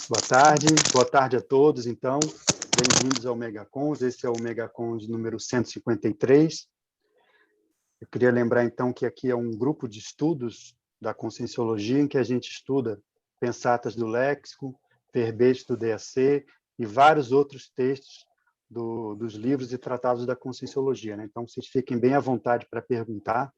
Boa tarde a todos, então. Bem-vindos ao Megacons, esse é o Megacons número 153. Eu queria lembrar, então, que aqui é um grupo de estudos da Conscienciologia, em que a gente estuda pensatas do léxico, verbetes do DAC e vários outros textos dos livros e tratados da Conscienciologia, né? Então, vocês fiquem bem à vontade para perguntar,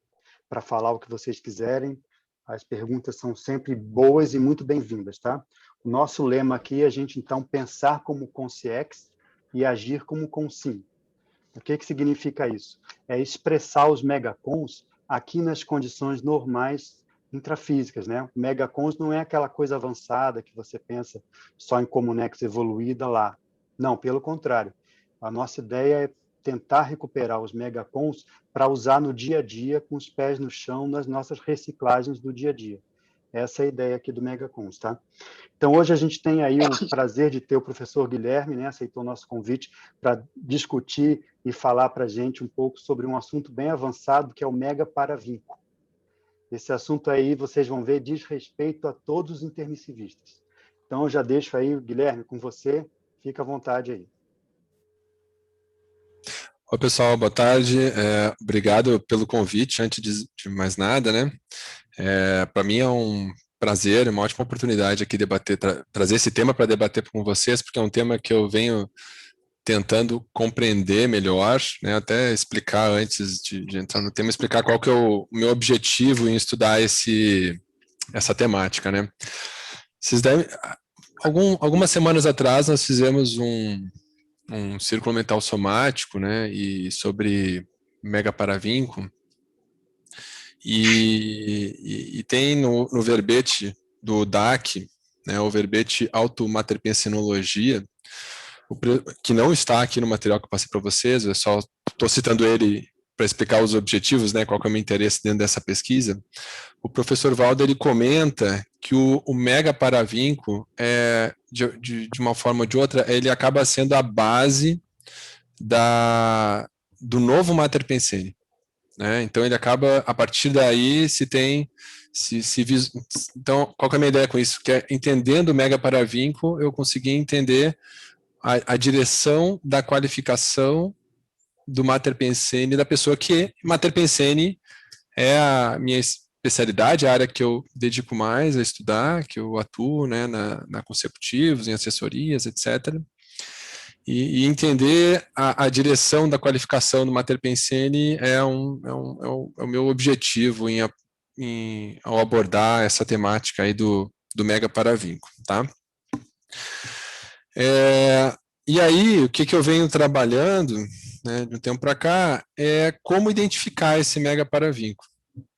para falar o que vocês quiserem. As perguntas são sempre boas e muito bem-vindas, tá? O nosso lema aqui é a gente, então, pensar como consciex e agir como consim. O que significa isso? É expressar os megacons aqui nas condições normais intrafísicas, né? O megacons não é aquela coisa avançada que você pensa só em comunex evoluída lá. Não, pelo contrário. A nossa ideia é tentar recuperar os megacons para usar no dia a dia, com os pés no chão, nas nossas reciclagens do dia a dia. Essa é a ideia aqui do Megacons, tá? Então, hoje a gente tem aí o prazer de ter o professor Guilherme, né, aceitou o nosso convite para discutir e falar para a gente um pouco sobre um assunto bem avançado, que é o mega paravínculo. Esse assunto aí, vocês vão ver, diz respeito a todos os intermissivistas. Então, eu já deixo aí, Guilherme, com você, fica à vontade aí. Oi, pessoal, boa tarde. Obrigado pelo convite, antes de mais nada, né? Para mim é um prazer, uma ótima oportunidade aqui debater, trazer esse tema para debater com vocês, porque é um tema que eu venho tentando compreender melhor, né? Até explicar antes de entrar no tema, explicar qual que é o meu objetivo em estudar essa temática, né? Vocês devem, algumas semanas atrás nós fizemos um círculo mental somático, né, e sobre megaparavínculo, e tem no verbete do DAC, né, o verbete automaterpensinologia, que não está aqui no material que eu passei para vocês, eu só estou citando ele para explicar os objetivos, né, qual que é o meu interesse dentro dessa pesquisa. O professor Valdo, ele comenta que o mega paravínculo, de uma forma ou de outra, ele acaba sendo a base do novo Mater Pensene, né? Então ele acaba, a partir daí, então, qual que é a minha ideia com isso? Que é, entendendo o mega paravínculo, eu consegui entender a direção da qualificação do Mater Pensene, da pessoa que Mater Pensene é a minha especialidade, a área que eu dedico mais a estudar, que eu atuo, né, na Consecutivos, em assessorias, etc. E entender a direção da qualificação do Mater Pensene é o meu objetivo ao abordar essa temática aí do mega paravínculo, tá? E aí, o que eu venho trabalhando, né, de um tempo para cá, é como identificar esse mega paravínculo.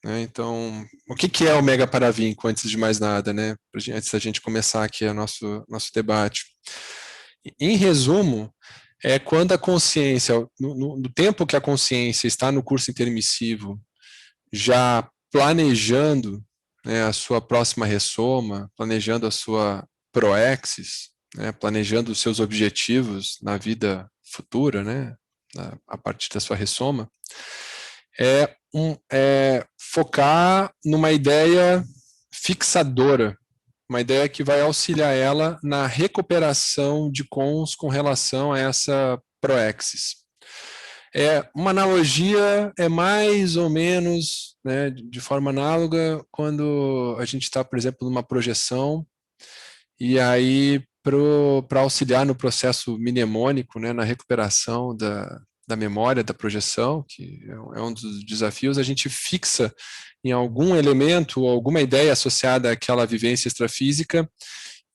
Né? Então, o que é o mega paravínculo, antes de mais nada, né? Antes da gente começar aqui o nosso debate. Em resumo, é quando a consciência, no tempo que a consciência está no curso intermissivo, já planejando, né, a sua próxima ressoma, planejando a sua proexis, né, planejando os seus objetivos na vida futura, né, a partir da sua ressoma, focar numa ideia fixadora, uma ideia que vai auxiliar ela na recuperação de cons com relação a essa proexis. Uma analogia é mais ou menos, né, de forma análoga, quando a gente está, por exemplo, numa projeção, e aí, para auxiliar no processo mnemônico, né, na recuperação da memória da projeção, que é um dos desafios, a gente fixa em algum elemento ou alguma ideia associada àquela vivência extrafísica,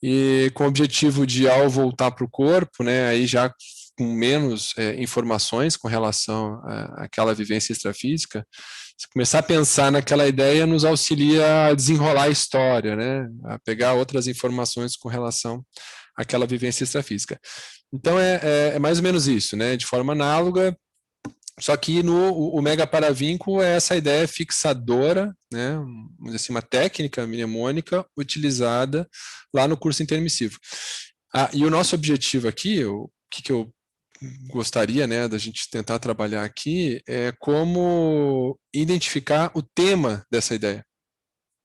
e com o objetivo de, ao voltar para o corpo, né, aí já com menos informações com relação àquela vivência extrafísica, começar a pensar naquela ideia nos auxilia a desenrolar a história, né, a pegar outras informações com relação àquela vivência extrafísica. Então é mais ou menos isso, né, de forma análoga, só que o mega paravínculo é essa ideia fixadora, né, vamos dizer assim, uma técnica mnemônica utilizada lá no curso intermissivo. E o nosso objetivo aqui, o que eu gostaria, né, da gente tentar trabalhar aqui, é como identificar o tema dessa ideia.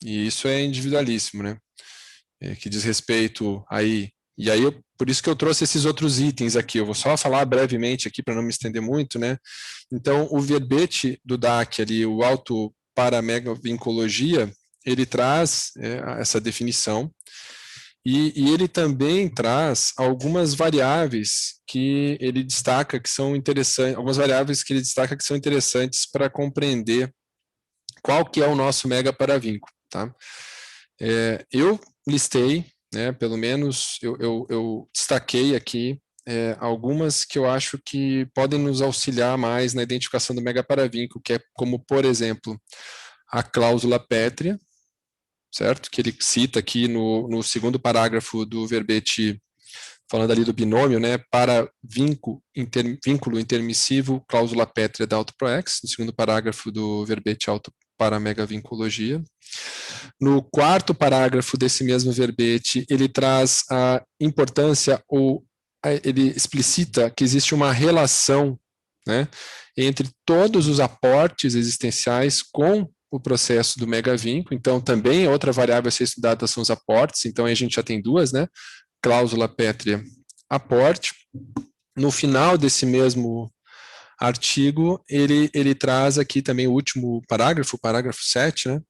E isso é individualíssimo, né, que diz respeito aí E aí, por isso que eu trouxe esses outros itens aqui. Eu vou só falar brevemente aqui para não me estender muito, né? Então, o verbete do DAC ali, o autoparamegavincologia, ele traz essa definição e ele também traz algumas variáveis que ele destaca que são interessantes, algumas variáveis que ele destaca que são interessantes para compreender qual que é o nosso megaparavínculo, tá? Eu listei, né, pelo menos eu destaquei aqui algumas que eu acho que podem nos auxiliar mais na identificação do megaparavínculo, que é como, por exemplo, a cláusula pétrea, certo? Que ele cita aqui no segundo parágrafo do verbete, falando ali do binômio, né, para vínculo intermissivo, cláusula pétrea da autoproex, no segundo parágrafo do verbete autoparamegavincologia. No quarto parágrafo desse mesmo verbete, ele traz a importância, ou ele explicita que existe uma relação, né, entre todos os aportes existenciais com o processo do megavínculo. Então, também outra variável a ser estudada são os aportes. Então, aí a gente já tem duas, né? Cláusula pétrea, aporte. No final desse mesmo artigo, ele traz aqui também o último parágrafo, o parágrafo 7, né?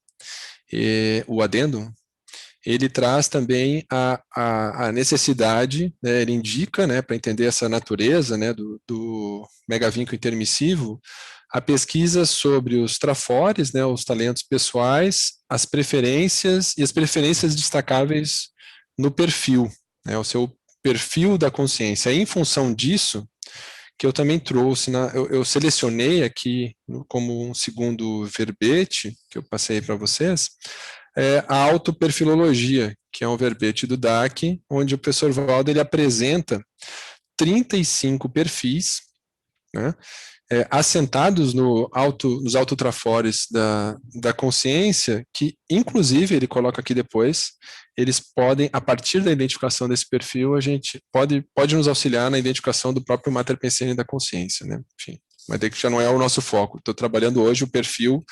O adendo, ele traz também a necessidade, né, ele indica, né, para entender essa natureza, né, do megavínculo intermissivo, a pesquisa sobre os trafores, né, os talentos pessoais, as preferências e as preferências destacáveis no perfil, né, o seu perfil da consciência. E em função disso, que eu também trouxe, eu selecionei aqui como um segundo verbete, que eu passei para vocês, a autoperfilologia, que é um verbete do DAC, onde o professor Valdo ele apresenta 35 perfis, né, assentados nos autotrafores da consciência, que, inclusive, ele coloca aqui depois, eles podem, a partir da identificação desse perfil, a gente pode nos auxiliar na identificação do próprio Mater Pensene da consciência, né? Enfim, mas daí que já não é o nosso foco. Estou trabalhando hoje o perfil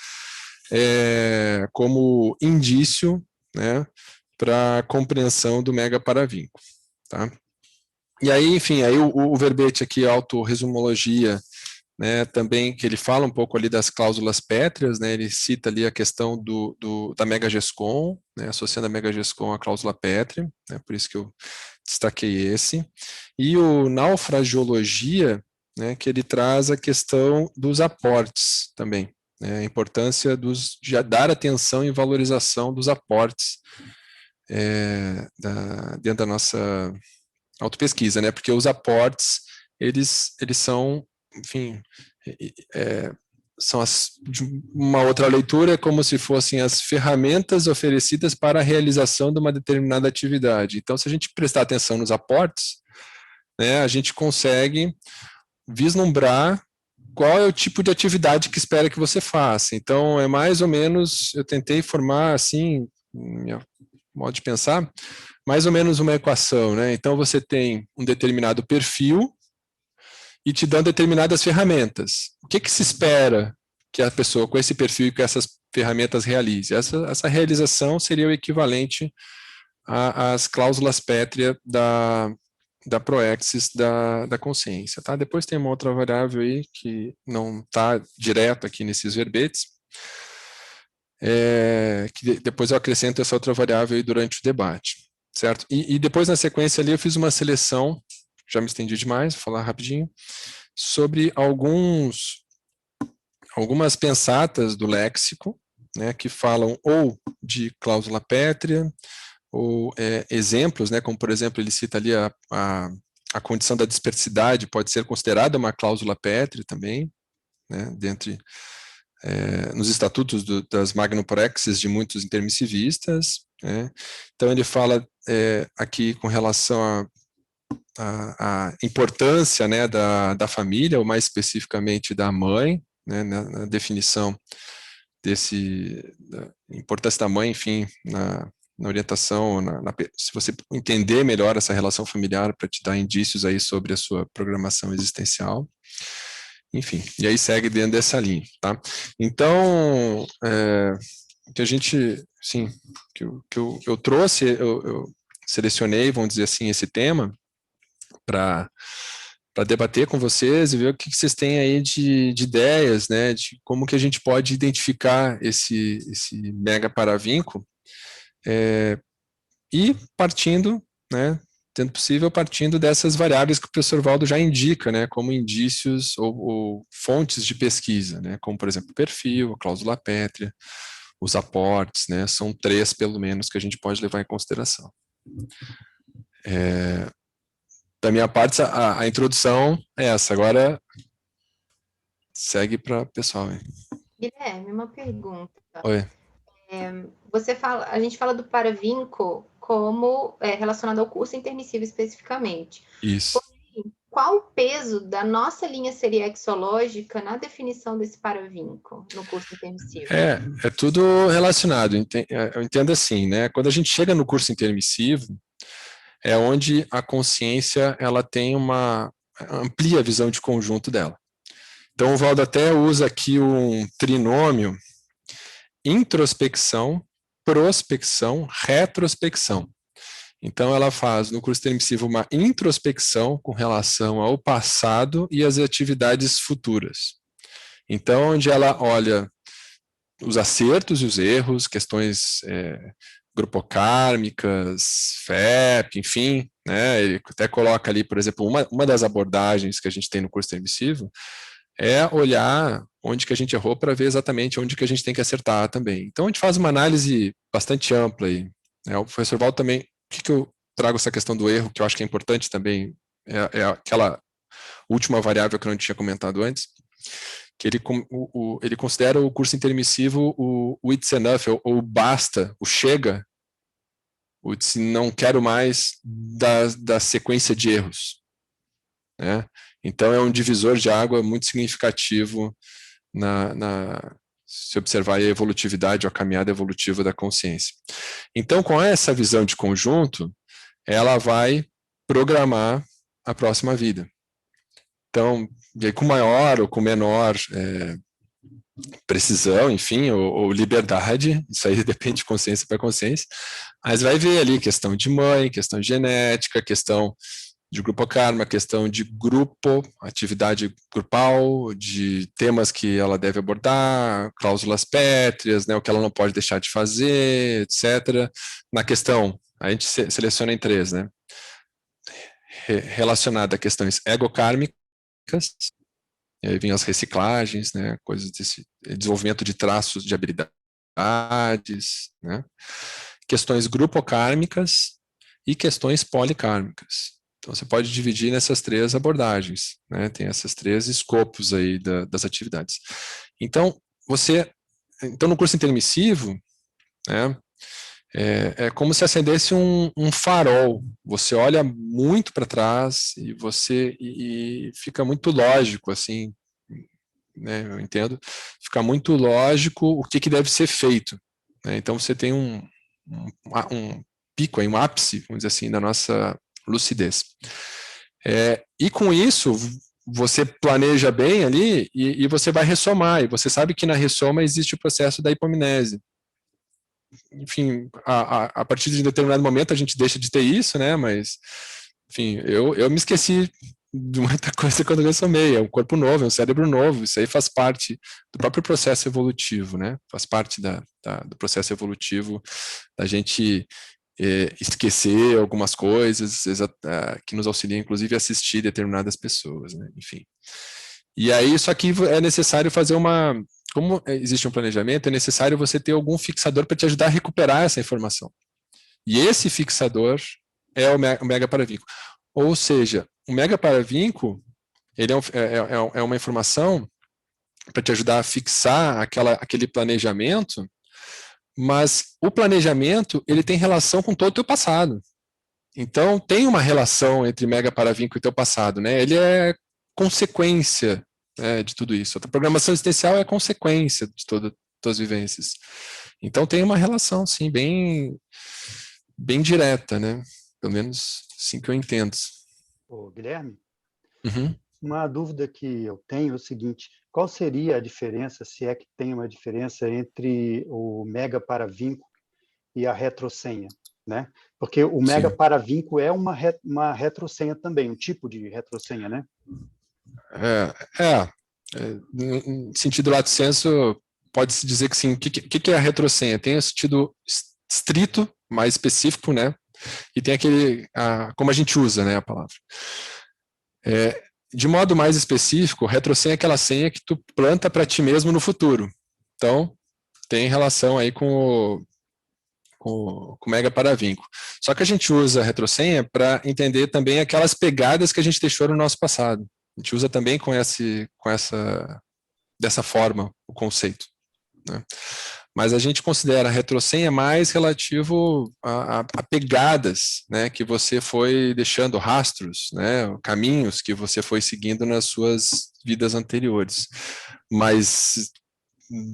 como indício, né, para a compreensão do megaparavínculo, tá? E aí, enfim, aí o verbete aqui, autorresumologia, né, também que ele fala um pouco ali das cláusulas pétreas, né, ele cita ali a questão da megagescom, né, associando a megagescom à cláusula pétrea, né, por isso que eu destaquei esse, e o naufragiologia, né, que ele traz a questão dos aportes também, né, a importância de dar atenção e valorização dos aportes dentro da nossa autopesquisa, né, porque os aportes, eles são, enfim, são uma outra leitura é como se fossem as ferramentas oferecidas para a realização de uma determinada atividade. Então, se a gente prestar atenção nos aportes, né, a gente consegue vislumbrar qual é o tipo de atividade que espera que você faça. Então, é mais ou menos, eu tentei formar, assim, meu modo de pensar, mais ou menos uma equação, né? Então, você tem um determinado perfil e te dão determinadas ferramentas. O que se espera que a pessoa com esse perfil e com essas ferramentas realize? Essa realização seria o equivalente às cláusulas pétreas da proexis da consciência. Tá? Depois tem uma outra variável aí que não está direto aqui nesses verbetes, que depois eu acrescento essa outra variável aí durante o debate. Certo? E depois, na sequência ali, eu fiz uma seleção, já me estendi demais, vou falar rapidinho, sobre algumas pensatas do léxico, né, que falam ou de cláusula pétrea, ou exemplos, né, como, por exemplo, ele cita ali a condição da dispersidade pode ser considerada uma cláusula pétrea também, né, nos estatutos das magnoproexes de muitos intermissivistas, né. Então ele fala aqui com relação a importância, né, da família, ou mais especificamente da mãe, né, na definição da importância da mãe, enfim, na orientação, se você entender melhor essa relação familiar para te dar indícios aí sobre a sua programação existencial, enfim, e aí segue dentro dessa linha, tá? Então, que a gente, sim, que eu trouxe, selecionei, vamos dizer assim, esse tema para debater com vocês e ver o que vocês têm aí de ideias, né, de como que a gente pode identificar esse mega paravinco, e partindo, né, tendo possível, partindo dessas variáveis que o professor Valdo já indica, né, como indícios ou fontes de pesquisa, né, como, por exemplo, o perfil, a cláusula pétrea, os aportes, né, são 3, pelo menos, que a gente pode levar em consideração. Da minha parte, a introdução é essa. Agora, segue para o pessoal. Hein? Guilherme, uma pergunta. Oi. A gente fala do paravinco como relacionado ao curso intermissivo especificamente. Isso. Porém, qual o peso da nossa linha seriexológica na definição desse paravinco no curso intermissivo? É tudo relacionado. Eu entendo assim, né? Quando a gente chega no curso intermissivo, é onde a consciência ela tem amplia a visão de conjunto dela. Então, o Valdo até usa aqui um trinômio: introspecção, prospecção, retrospecção. Então, ela faz no curso intermissivo uma introspecção com relação ao passado e às atividades futuras. Então, onde ela olha os acertos e os erros, questões grupocármicas, FEP, enfim, né? Ele até coloca ali, por exemplo, uma das abordagens que a gente tem no curso intermissivo é olhar onde que a gente errou para ver exatamente onde que a gente tem que acertar também. Então, a gente faz uma análise bastante ampla aí. Né? O professor Valdo também, por que eu trago essa questão do erro, que eu acho que é importante também, é aquela última variável que eu não tinha comentado antes, que ele considera o curso intermissivo o it's enough, ou basta, o chega, o não quero mais da sequência de erros. Né? Então, é um divisor de água muito significativo se observar a evolutividade ou a caminhada evolutiva da consciência. Então, com essa visão de conjunto, ela vai programar a próxima vida. Então, com maior ou com menor precisão, enfim, ou liberdade, isso aí depende de consciência para consciência, mas vai ver ali questão de mãe, questão de genética, questão de grupo karma, questão de grupo, atividade grupal, de temas que ela deve abordar, cláusulas pétreas, né, o que ela não pode deixar de fazer, etc. Na questão, a gente seleciona em 3, né, relacionada a questões egokármicas, e aí vem as reciclagens, né, coisas desse desenvolvimento de traços de habilidades, né, questões grupocármicas e questões policármicas. Então, você pode dividir nessas 3 abordagens, né? Tem esses 3 escopos aí das atividades. Então, no curso intermissivo, né, é como se acendesse um farol. Você olha muito para trás e fica muito lógico, assim, né, eu entendo, fica muito lógico o que deve ser feito. Né? Então, você tem um pico, aí, um ápice, vamos dizer assim, da nossa lucidez. E com isso, você planeja bem ali e você vai ressomar, e você sabe que na ressoma existe o processo da hipomnese. Enfim, a partir de um determinado momento a gente deixa de ter isso, né? Mas, enfim, eu me esqueci de muita coisa quando eu ressomei. É um corpo novo, é um cérebro novo, isso aí faz parte do próprio processo evolutivo, né? Faz parte do processo evolutivo da gente esquecer algumas coisas que nos auxiliam, inclusive, a assistir determinadas pessoas, né? Enfim. E aí, isso aqui é necessário fazer como existe um planejamento, é necessário você ter algum fixador para te ajudar a recuperar essa informação. E esse fixador é o mega paravinco. Ou seja, o mega paravinco, ele é uma informação para te ajudar a fixar aquele planejamento, mas o planejamento, ele tem relação com todo o teu passado. Então, tem uma relação entre mega paravinco e teu passado, né? Ele é consequência, né, de tudo isso. A programação existencial é consequência de todas as tuas vivências. Então, tem uma relação, sim, bem direta, né? Pelo menos assim que eu entendo. Ô, Guilherme, Uhum. uma dúvida que eu tenho é o seguinte: qual seria a diferença, se é que tem uma diferença, entre o mega paravinco e a retrosenha? né? Porque o mega paravinco é uma retrosenha também, um tipo de retrosenha, né? Em sentido lato sensu, pode-se dizer que sim. O que é a retrosenha? Tem o sentido estrito, mais específico, né? E tem como a gente usa, né, a palavra. De modo mais específico, retrosenha é aquela senha que tu planta para ti mesmo no futuro. Então, tem relação aí com o mega paravinco. Só que a gente usa a retrosenha para entender também aquelas pegadas que a gente deixou no nosso passado. A gente usa também dessa forma o conceito, né? Mas a gente considera a retrosenha mais relativo a pegadas, né, que você foi deixando, rastros, né, caminhos que você foi seguindo nas suas vidas anteriores. Mas,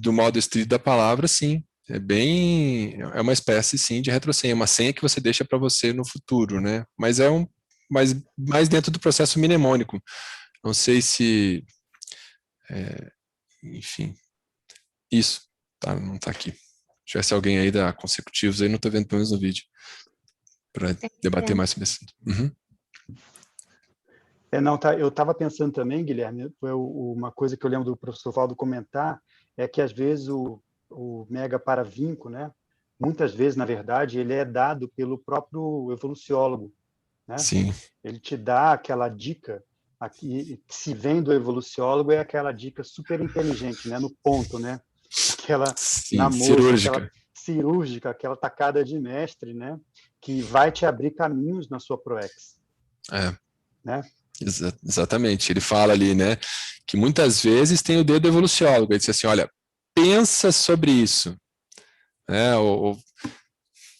do modo estrito da palavra, sim, é uma espécie, sim, de retrosenha, uma senha que você deixa para você no futuro, né? Mas mais dentro do processo mnemônico. Não sei se, enfim, isso. Tá, não está aqui. Se tivesse alguém aí da Consecutivos, aí não estou vendo pelo menos no vídeo, para debater mais sobre isso. Uhum. Eu estava pensando também, Guilherme, uma coisa que eu lembro do professor Valdo comentar, é que às vezes o mega paravinco, né, muitas vezes, na verdade, ele é dado pelo próprio evoluciólogo, né? Sim. Ele te dá aquela dica, aqui, que se vem do evoluciólogo, é aquela dica super inteligente, né, no ponto, né? Aquela cirúrgica, aquela tacada de mestre, né? Que vai te abrir caminhos na sua ProEx. Né? Exatamente. Ele fala ali, né, que muitas vezes tem o dedo evoluciólogo. Ele diz assim, olha, pensa sobre isso, né?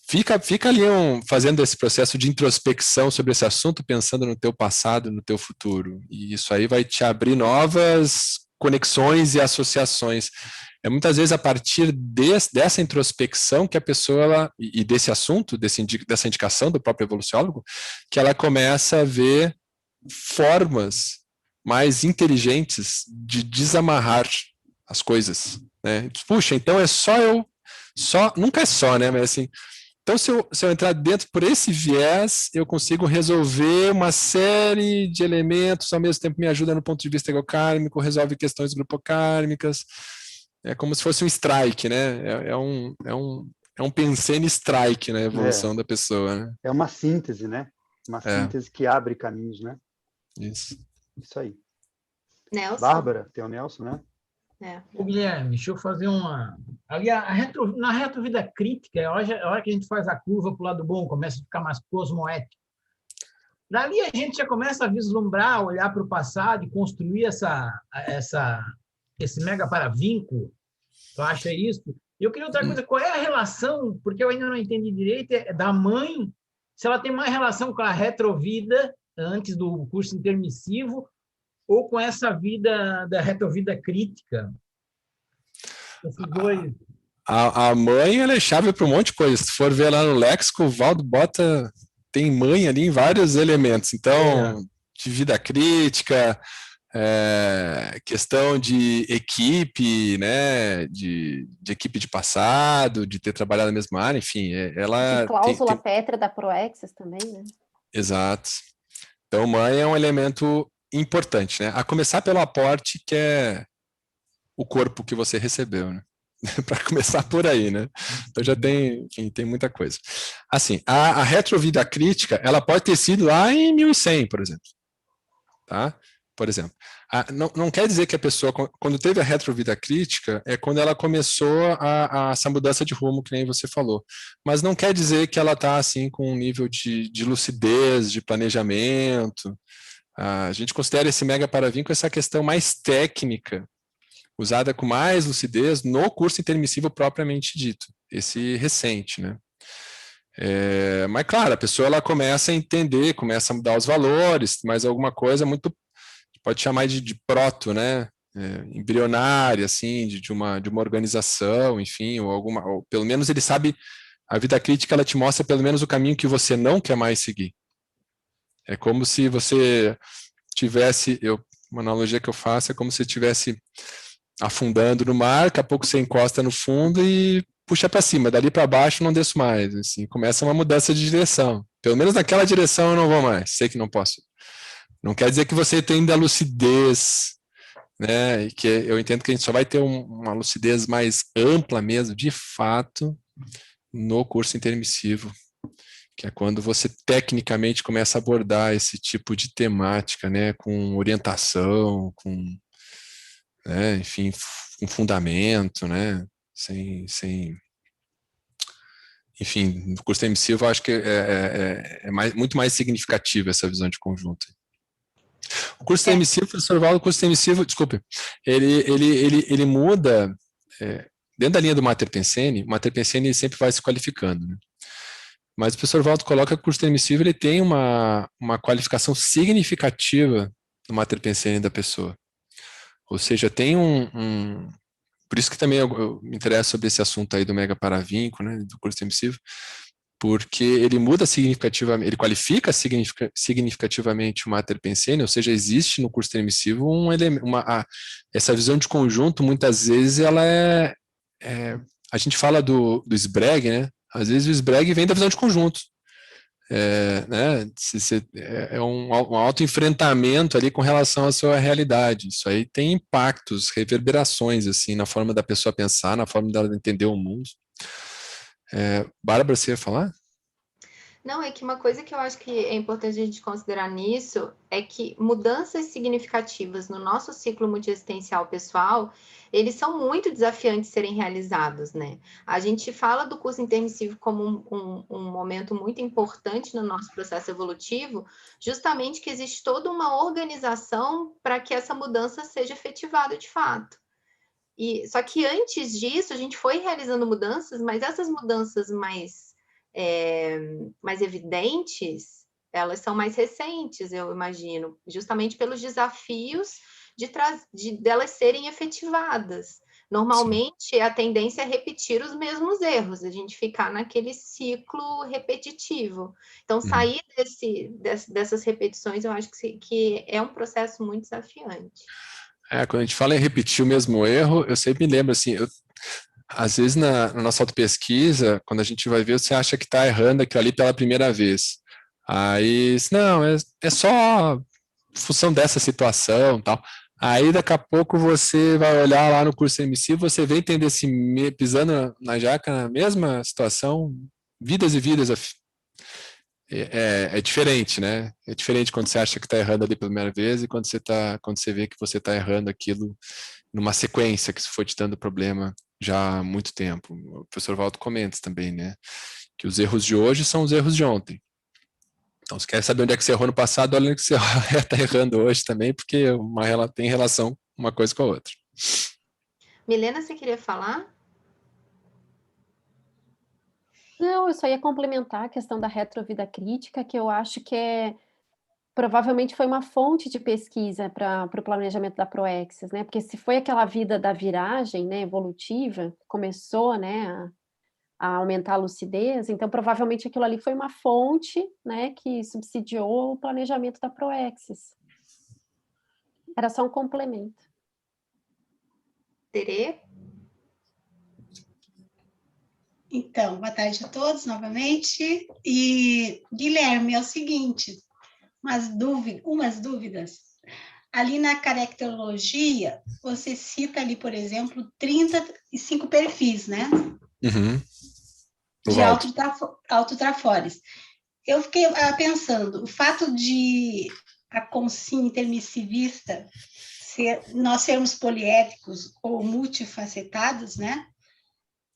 Fica ali fazendo esse processo de introspecção sobre esse assunto, pensando no teu passado, no teu futuro. E isso aí vai te abrir novas conexões e associações. Muitas vezes a partir dessa introspecção que a pessoa, e desse assunto, dessa indicação do próprio evoluciólogo, que ela começa a ver formas mais inteligentes de desamarrar as coisas, né? Puxa, então é nunca é só, né? Mas assim, então se eu entrar dentro por esse viés, eu consigo resolver uma série de elementos, ao mesmo tempo me ajuda no ponto de vista egocármico, resolve questões grupocármicas. É como se fosse um strike, né? É um pensene strike na evolução da pessoa, né? É uma síntese, né? Uma síntese que abre caminhos, né? Isso aí. Nelson? Bárbara, tem o Nelson, né? Ô, Guilherme, deixa eu fazer uma... Ali, na retrovida crítica, é a hora que a gente faz a curva para o lado bom, começa a ficar mais cosmoético. Dali a gente já começa a vislumbrar, olhar para o passado e construir esse mega paravinco. Tu acha isso? E eu queria outra coisa, qual é a relação, porque eu ainda não entendi direito, da mãe, se ela tem mais relação com a retrovida, antes do curso intermissivo, ou com essa vida da retrovida crítica? Esses dois. A mãe, ela é chave para um monte de coisa. Se for ver lá no léxico, o Valdo tem mãe ali em vários elementos. Então, de vida crítica, questão de equipe, né, de equipe de passado, de ter trabalhado na mesma área, enfim, ela... De cláusula Petra da Proexis também, né? Exato. Então, mãe é um elemento importante, né? A começar pelo aporte, que é o corpo que você recebeu, né? Para começar por aí, né? Então já tem muita coisa. Assim, a retrovida crítica, ela pode ter sido lá em 1100, por exemplo. Tá? Por exemplo. Não quer dizer que a pessoa, quando teve a retrovida crítica, é quando ela começou essa mudança de rumo, que nem você falou. Mas não quer dizer que ela está assim, com um nível de lucidez, de planejamento. A gente considera esse mega paravinco essa questão mais técnica, usada com mais lucidez no curso intermissivo propriamente dito, esse recente, né? Mas, claro, a pessoa ela começa a entender, começa a mudar os valores, mas alguma coisa muito, pode chamar de proto, né? Embrionária, assim, de uma organização, enfim, ou pelo menos ele sabe, a vida crítica ela te mostra pelo menos o caminho que você não quer mais seguir. É como se você tivesse, uma analogia que eu faço, é como se estivesse afundando no mar, daqui a pouco você encosta no fundo e puxa para cima, dali para baixo não desço mais, assim, começa uma mudança de direção. Pelo menos naquela direção eu não vou mais, sei que não posso. Não quer dizer que você tem da lucidez, né? E que eu entendo que a gente só vai ter uma lucidez mais ampla mesmo, de fato, no curso intermissivo, que é quando você tecnicamente começa a abordar esse tipo de temática, né? Com orientação, com, né? Enfim, com fundamento, né? Enfim, no curso intermissivo eu acho que muito mais significativa essa visão de conjunto. O curso intermissivo, professor Valdo, o curso intermissivo, desculpe, ele muda, dentro da linha do Mater Pensene, o Mater Pensene sempre vai se qualificando, né? Mas o professor Valdo coloca que o curso intermissivo ele tem uma qualificação significativa no Mater Pensene da pessoa. Ou seja, tem por isso que também eu me interesso sobre esse assunto aí do mega paravínculo, né, do curso intermissivo, porque ele muda significativamente, ele qualifica significativamente o Mater Pensene, ou seja, existe no curso intermissivo essa visão de conjunto, muitas vezes ela a gente fala do SBREG, né? Às vezes o SBREG vem da visão de conjunto. Né? Um autoenfrentamento ali com relação à sua realidade. Isso aí tem impactos, reverberações assim, na forma da pessoa pensar, na forma dela entender o mundo. Bárbara, você ia falar? Não, é que uma coisa que eu acho que é importante a gente considerar nisso é que mudanças significativas no nosso ciclo multiexistencial pessoal, eles são muito desafiantes de serem realizados, né? A gente fala do curso intermissivo como um momento muito importante no nosso processo evolutivo, justamente que existe toda uma organização para que essa mudança seja efetivada de fato. Só que antes disso, a gente foi realizando mudanças, mas essas mudanças mais evidentes, elas são mais recentes, eu imagino, justamente pelos desafios delas serem efetivadas. Normalmente, a tendência é repetir os mesmos erros, a gente ficar naquele ciclo repetitivo. Então, sair dessas repetições, eu acho que é um processo muito desafiante. Quando a gente fala em repetir o mesmo erro, eu sempre me lembro, assim, às vezes na nossa autopesquisa, quando a gente vai ver, você acha que está errando aquilo ali pela primeira vez. Aí, não, é só função dessa situação, tal. Aí, daqui a pouco, você vai olhar lá no curso emissivo, você vem entender pisando na jaca, na mesma situação, vidas e vidas. É diferente, né? É diferente quando você acha que está errando ali pela primeira vez e quando você vê que você está errando aquilo numa sequência que foi te dando problema já há muito tempo. O professor Valdo comenta também, né? Que os erros de hoje são os erros de ontem. Então, se quer saber onde é que você errou no passado, olha onde que você está errando hoje também, porque tem relação uma coisa com a outra. Milena, você queria falar? Não, eu só ia complementar a questão da retrovida crítica, que eu acho que provavelmente foi uma fonte de pesquisa para o planejamento da Proexis, né? Porque se foi aquela vida da viragem, né, evolutiva, começou, né, a aumentar a lucidez, então provavelmente aquilo ali foi uma fonte, né, que subsidiou o planejamento da Proexis. Era só um complemento. Terê? Então, boa tarde a todos novamente. E, Guilherme, é o seguinte, umas dúvidas. Ali na caracterologia, você cita ali, por exemplo, 35 perfis, né? Uhum. De autotrafores. Eu fiquei pensando, o fato de a consciência intermissivista nós sermos poliédricos ou multifacetados, né?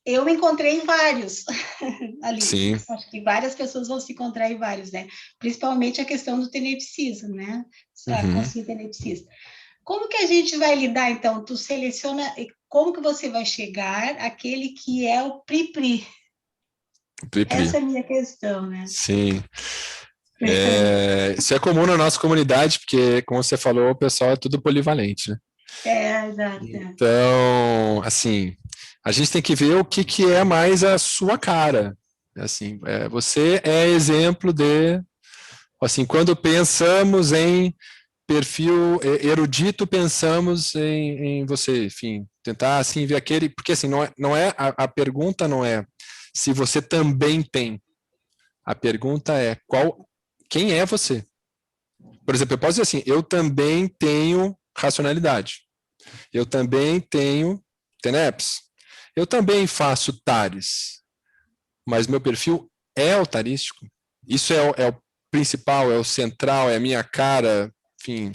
Eu me encontrei em vários ali. Sim. Acho que várias pessoas vão se encontrar em vários, né? Principalmente a questão do tenepsismo, né? A consciência tenepsista. Como que a gente vai lidar, então? Tu seleciona, como que você vai chegar àquele que é o pri-pri? Essa é a minha questão, né? Sim. Isso é comum na nossa comunidade, porque, como você falou, o pessoal é tudo polivalente, né? Exato. Então, assim, a gente tem que ver o que é mais a sua cara. Assim, você é exemplo de... Assim, quando pensamos em perfil erudito, pensamos em você, enfim, Tentar, assim, ver aquele... Porque, assim, a pergunta não é se você também tem. A pergunta é quem é você? Por exemplo, eu posso dizer assim, eu também tenho racionalidade. Eu também tenho TENEPS. Eu também faço TARES. Mas meu perfil é altarístico. Isso é o principal, é o central, é a minha cara, enfim,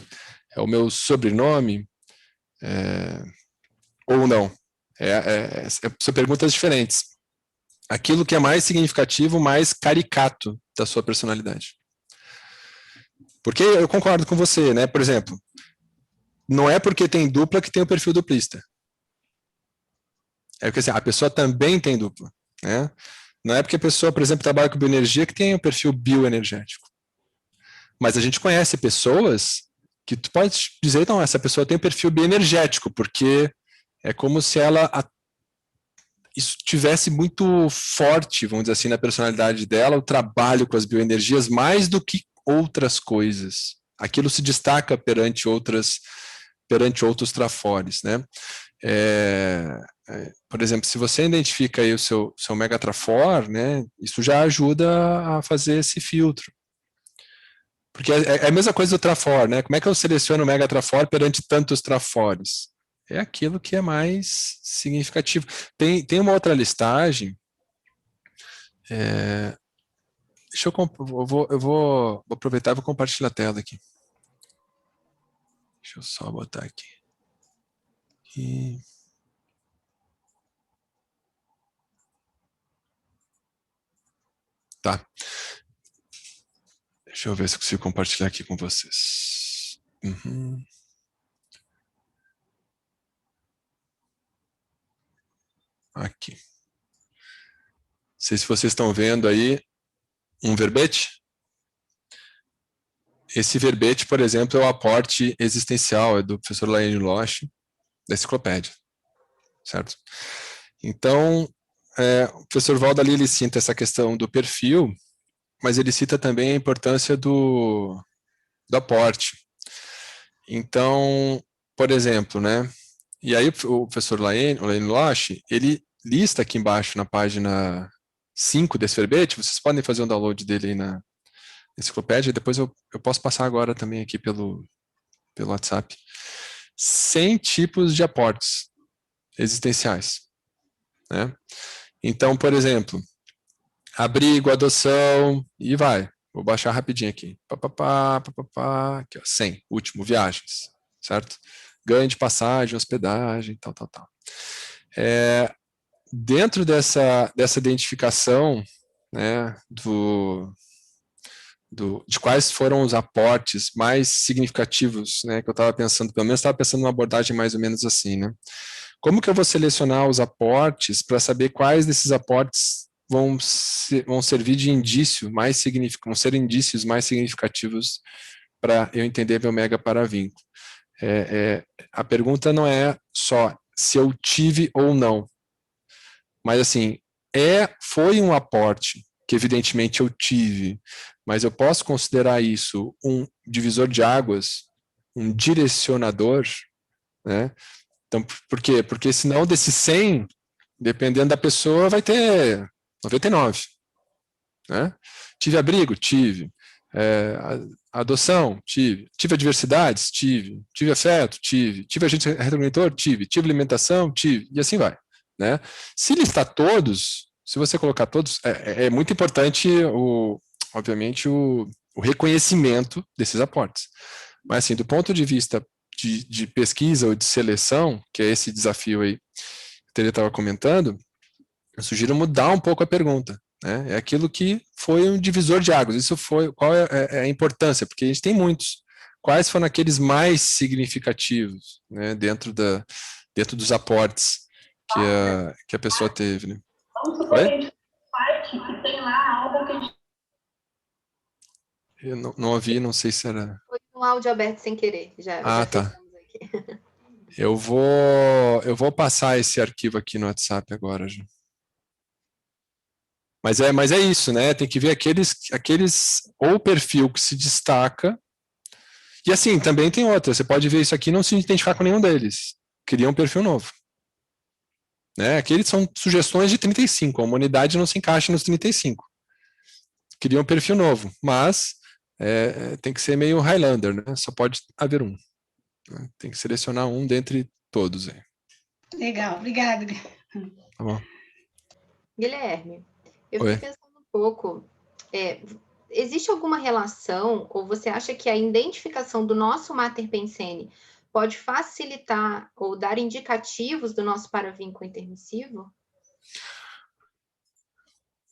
é o meu sobrenome, ou não. São perguntas diferentes. Aquilo que é mais significativo, mais caricato da sua personalidade. Porque eu concordo com você, né? Por exemplo, não é porque tem dupla que tem o perfil duplista. É porque assim, a pessoa também tem dupla, né? Não é porque a pessoa, por exemplo, trabalha com bioenergia que tem o perfil bioenergético. Mas a gente conhece pessoas que tu pode dizer, não, essa pessoa tem o perfil bioenergético, porque é como se ela isso tivesse muito forte, vamos dizer assim, na personalidade dela, o trabalho com as bioenergias, mais do que outras coisas. Aquilo se destaca perante outros trafores, né? Por exemplo, se você identifica aí o seu megatrafor, né, isso já ajuda a fazer esse filtro. Porque é a mesma coisa do trafor, né? Como é que eu seleciono o megatrafor perante tantos trafores? É aquilo que é mais significativo. Tem uma outra listagem. Eu vou aproveitar e vou compartilhar a tela aqui. Deixa eu só botar aqui. Tá. Deixa eu ver se eu consigo compartilhar aqui com vocês. Uhum. Aqui. Não sei se vocês estão vendo aí um verbete. Esse verbete, por exemplo, é o aporte existencial, é do professor Laine Loche, da enciclopédia, certo? Então, o professor Valdo ele cita essa questão do perfil, mas ele cita também a importância do aporte. Então, por exemplo, né? E aí o professor Laine Loche, ele lista aqui embaixo na página 5 desse verbete, vocês podem fazer um download dele aí na enciclopédia, depois eu posso passar agora também aqui pelo WhatsApp. 100 tipos de aportes existenciais, né? Então, por exemplo, abrigo, adoção, e vai. Vou baixar rapidinho aqui. Aqui, ó, 100, último, viagens, certo? Ganho de passagem, hospedagem, tal. Dentro dessa identificação, né, de quais foram os aportes mais significativos, né, que eu estava pensando, pelo menos estava pensando numa abordagem mais ou menos assim, né? Como que eu vou selecionar os aportes para saber quais desses aportes vão servir de indício mais significativo, vão ser indícios mais significativos para eu entender meu mega paravínculo? A pergunta não é só se eu tive ou não, mas assim, foi um aporte que evidentemente eu tive, mas eu posso considerar isso um divisor de águas, um direcionador, né? Então, por quê? Porque senão desses 100, dependendo da pessoa, vai ter 99. Né? Tive abrigo? Tive. Adoção? Tive. Tive adversidades? Tive. Tive afeto? Tive. Tive agente retroalimentor? Tive. Tive alimentação? Tive. E assim vai. Né? Se listar todos, se você colocar todos, é muito importante, obviamente, o reconhecimento desses aportes. Mas, assim, do ponto de vista de pesquisa ou de seleção, que é esse desafio aí que ele estava comentando, eu sugiro mudar um pouco a pergunta. Né? É aquilo que foi um divisor de águas. Isso foi, qual é a importância? Porque a gente tem muitos. Quais foram aqueles mais significativos, né, dentro dos aportes que a pessoa teve? Né? Vamos supor que a gente site que tem lá algo que a gente... Eu não ouvi, não sei se era... Foi um áudio aberto sem querer. Já tá. Aqui. Eu vou passar esse arquivo aqui no WhatsApp agora, já. Mas é isso, né? Tem que ver aqueles ou perfil que se destaca. E assim, também tem outra. Você pode ver isso aqui e não se identificar com nenhum deles. Cria um perfil novo. né? Aqui são sugestões de 35, a humanidade não se encaixa nos 35. Cria um perfil novo, mas tem que ser meio Highlander, né? Só pode haver um. Né? Tem que selecionar um dentre todos. Aí. Legal, obrigada. Tá bom. Guilherme, eu Oi. fiquei pensando um pouco, existe alguma relação, ou você acha que a identificação do nosso Mater Pensene pode facilitar ou dar indicativos do nosso paravínculo intermissivo?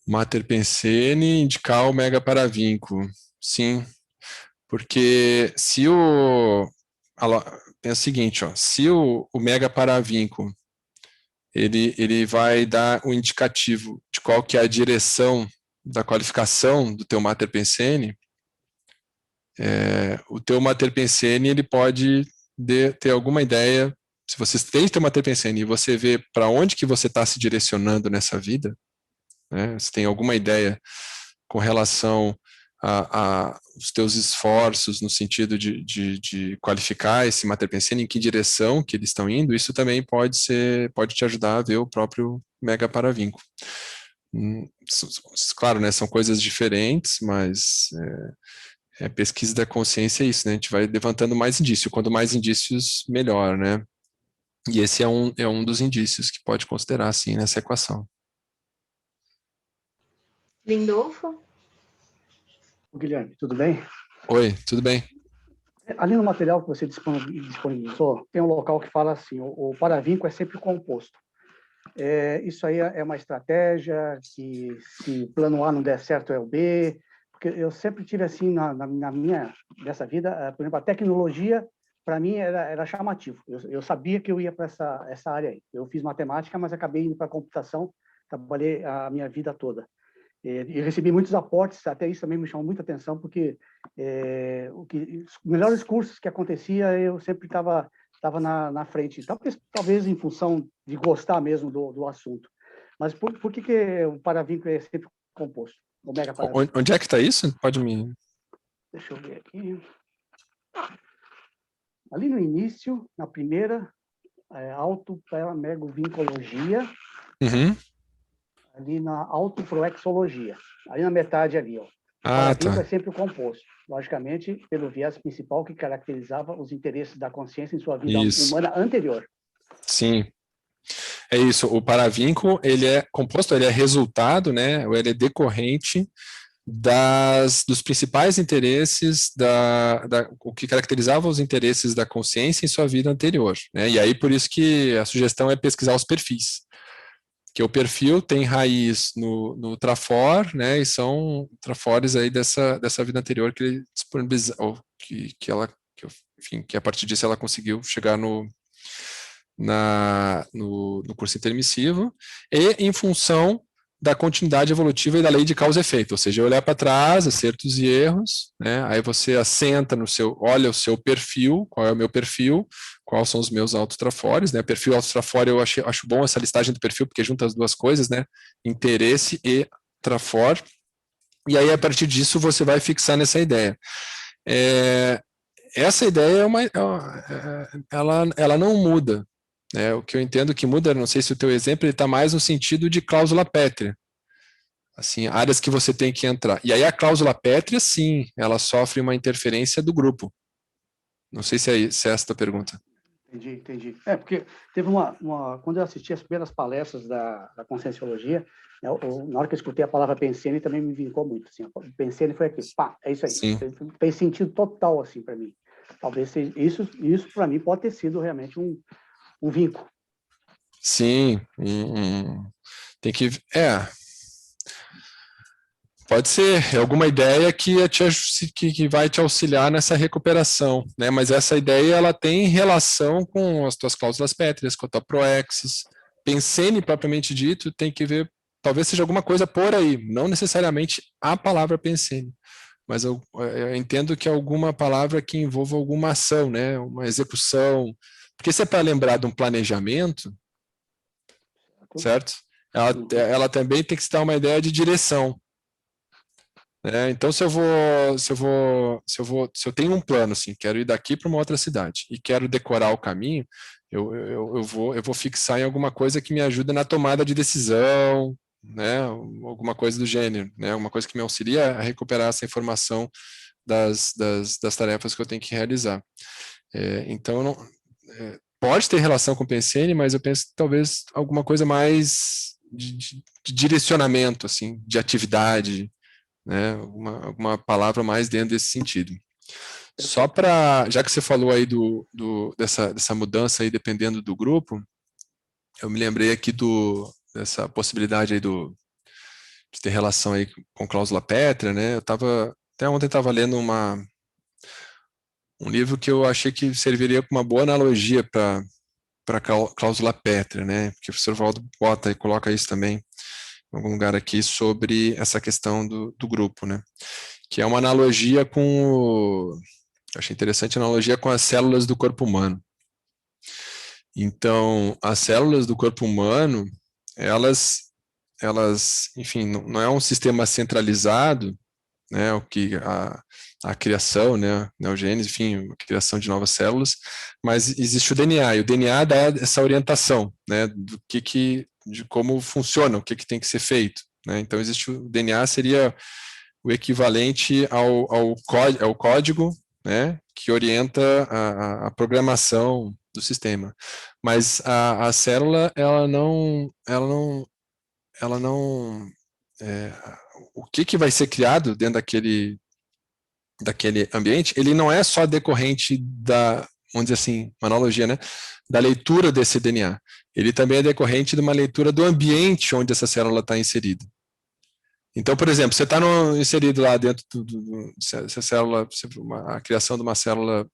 Mater Pensene, indicar o mega paravínculo. Sim, porque se pensa o seguinte, ó, se o mega paravínculo ele vai dar um indicativo de qual que é a direção da qualificação do teu Mater Pensene, o teu Mater Pensene ele pode ter alguma ideia, se você tem teu Mater Pensene e você vê para onde que você está se direcionando nessa vida, né, se tem alguma ideia com relação a os teus esforços no sentido de qualificar esse Mater Pensene, em que direção que eles estão indo, isso também pode te ajudar a ver o próprio mega paravínculo. Claro, né, são coisas diferentes, mas pesquisa da consciência é isso, né, a gente vai levantando mais indícios, quanto mais indícios, melhor, né, e esse é um dos indícios que pode considerar, sim, nessa equação. Lindolfo? Guilherme, tudo bem? Oi, tudo bem? Ali no material que você disponibilizou, tem um local que fala assim, o paravínculo é sempre composto. Isso aí é uma estratégia que, se plano A não der certo, é o B, porque eu sempre tive assim, na minha, dessa vida, por exemplo, a tecnologia, para mim, era chamativo. Eu sabia que eu ia para essa área aí. Eu fiz matemática, mas acabei indo para a computação, trabalhei a minha vida toda. E recebi muitos aportes, até isso também me chamou muita atenção, porque os melhores cursos que acontecia, eu sempre estava na frente, talvez em função de gostar mesmo do assunto. Mas por que o paravínculo é sempre composto? O mega paravínculo? Onde é que está isso? Pode me... Deixa eu ver aqui. Ali no início, na primeira, autoparamegovincologia, ali na autoproexologia, ali na metade ali, ó. O paravínculo é sempre o composto, logicamente, pelo viés principal que caracterizava os interesses da consciência em sua vida humana anterior. Sim, é isso. O paravínculo, ele é composto, ele é resultado, né, ou ele é decorrente dos principais interesses, o que caracterizava os interesses da consciência em sua vida anterior, né, e aí por isso que a sugestão é pesquisar os perfis, que o perfil tem raiz no Trafor, né, e são trafores aí dessa vida anterior que ele disponibilizou, que a partir disso ela conseguiu chegar no curso intermissivo, e em função da continuidade evolutiva e da lei de causa e efeito, ou seja, olhar para trás, acertos e erros, né? Aí você assenta olha o seu perfil, qual é o meu perfil, quais são os meus autotrafores, né? Perfil autotrafor, eu acho bom essa listagem do perfil, porque junta as duas coisas, né? Interesse e trafor, e aí a partir disso você vai fixar nessa ideia. Essa ideia ela não muda. O que eu entendo que muda, não sei se o teu exemplo está mais no sentido de cláusula pétrea, assim, áreas que você tem que entrar. E aí a cláusula pétrea, sim, ela sofre uma interferência do grupo. Não sei se é essa a tua pergunta. Entendi. Porque teve quando eu assisti as primeiras palestras da Conscienciologia, na hora que eu escutei a palavra Pensene, também me vincou muito. Assim, Pensene foi aqui, pá, é isso aí. Sim. Fez sentido total, assim, para mim. Talvez isso para mim pode ter sido realmente um vínculo. Sim, tem que... Pode ser alguma ideia que vai te auxiliar nessa recuperação, né? Mas essa ideia ela tem relação com as tuas cláusulas pétreas, com a tua proexis. Pensene propriamente dito, tem que ver, talvez seja alguma coisa por aí, não necessariamente a palavra pensene, mas eu entendo que é alguma palavra que envolva alguma ação, né? Uma execução, porque se é para lembrar de um planejamento, certo? Ela também tem que se dar uma ideia de direção. né? Então, se eu tenho um plano, assim, quero ir daqui para uma outra cidade e quero decorar o caminho, eu vou fixar em alguma coisa que me ajuda na tomada de decisão, né? Alguma coisa do gênero, né? Alguma coisa que me auxilia a recuperar essa informação das tarefas que eu tenho que realizar. Então, pode ter relação com o PSN, mas eu penso que talvez alguma coisa mais de direcionamento, assim, de atividade, né? Alguma palavra mais dentro desse sentido. Só para, já que você falou aí dessa mudança aí dependendo do grupo, eu me lembrei aqui dessa possibilidade aí de ter relação aí com cláusula pétrea, né? Até ontem estava lendo um livro que eu achei que serviria como uma boa analogia para cláusula pétrea, né? Porque o professor Valdo bota e coloca isso também em algum lugar aqui sobre essa questão do grupo, né? Que é uma analogia eu achei interessante a analogia com as células do corpo humano. Então, as células do corpo humano, elas enfim, não é um sistema centralizado, né, o que a criação, né, neogênese, enfim, a criação de novas células, mas existe o DNA, e o DNA dá essa orientação, né, de como funciona, o que tem que ser feito, né? Então existe o DNA, seria o equivalente ao código, né, que orienta a programação do sistema, mas a célula, ela não o que vai ser criado dentro daquele ambiente, ele não é só decorrente vamos dizer assim, uma analogia, né, da leitura desse DNA. Ele também é decorrente de uma leitura do ambiente onde essa célula está inserida. Então, por exemplo, você está inserido lá dentro dessa célula, a criação de uma célula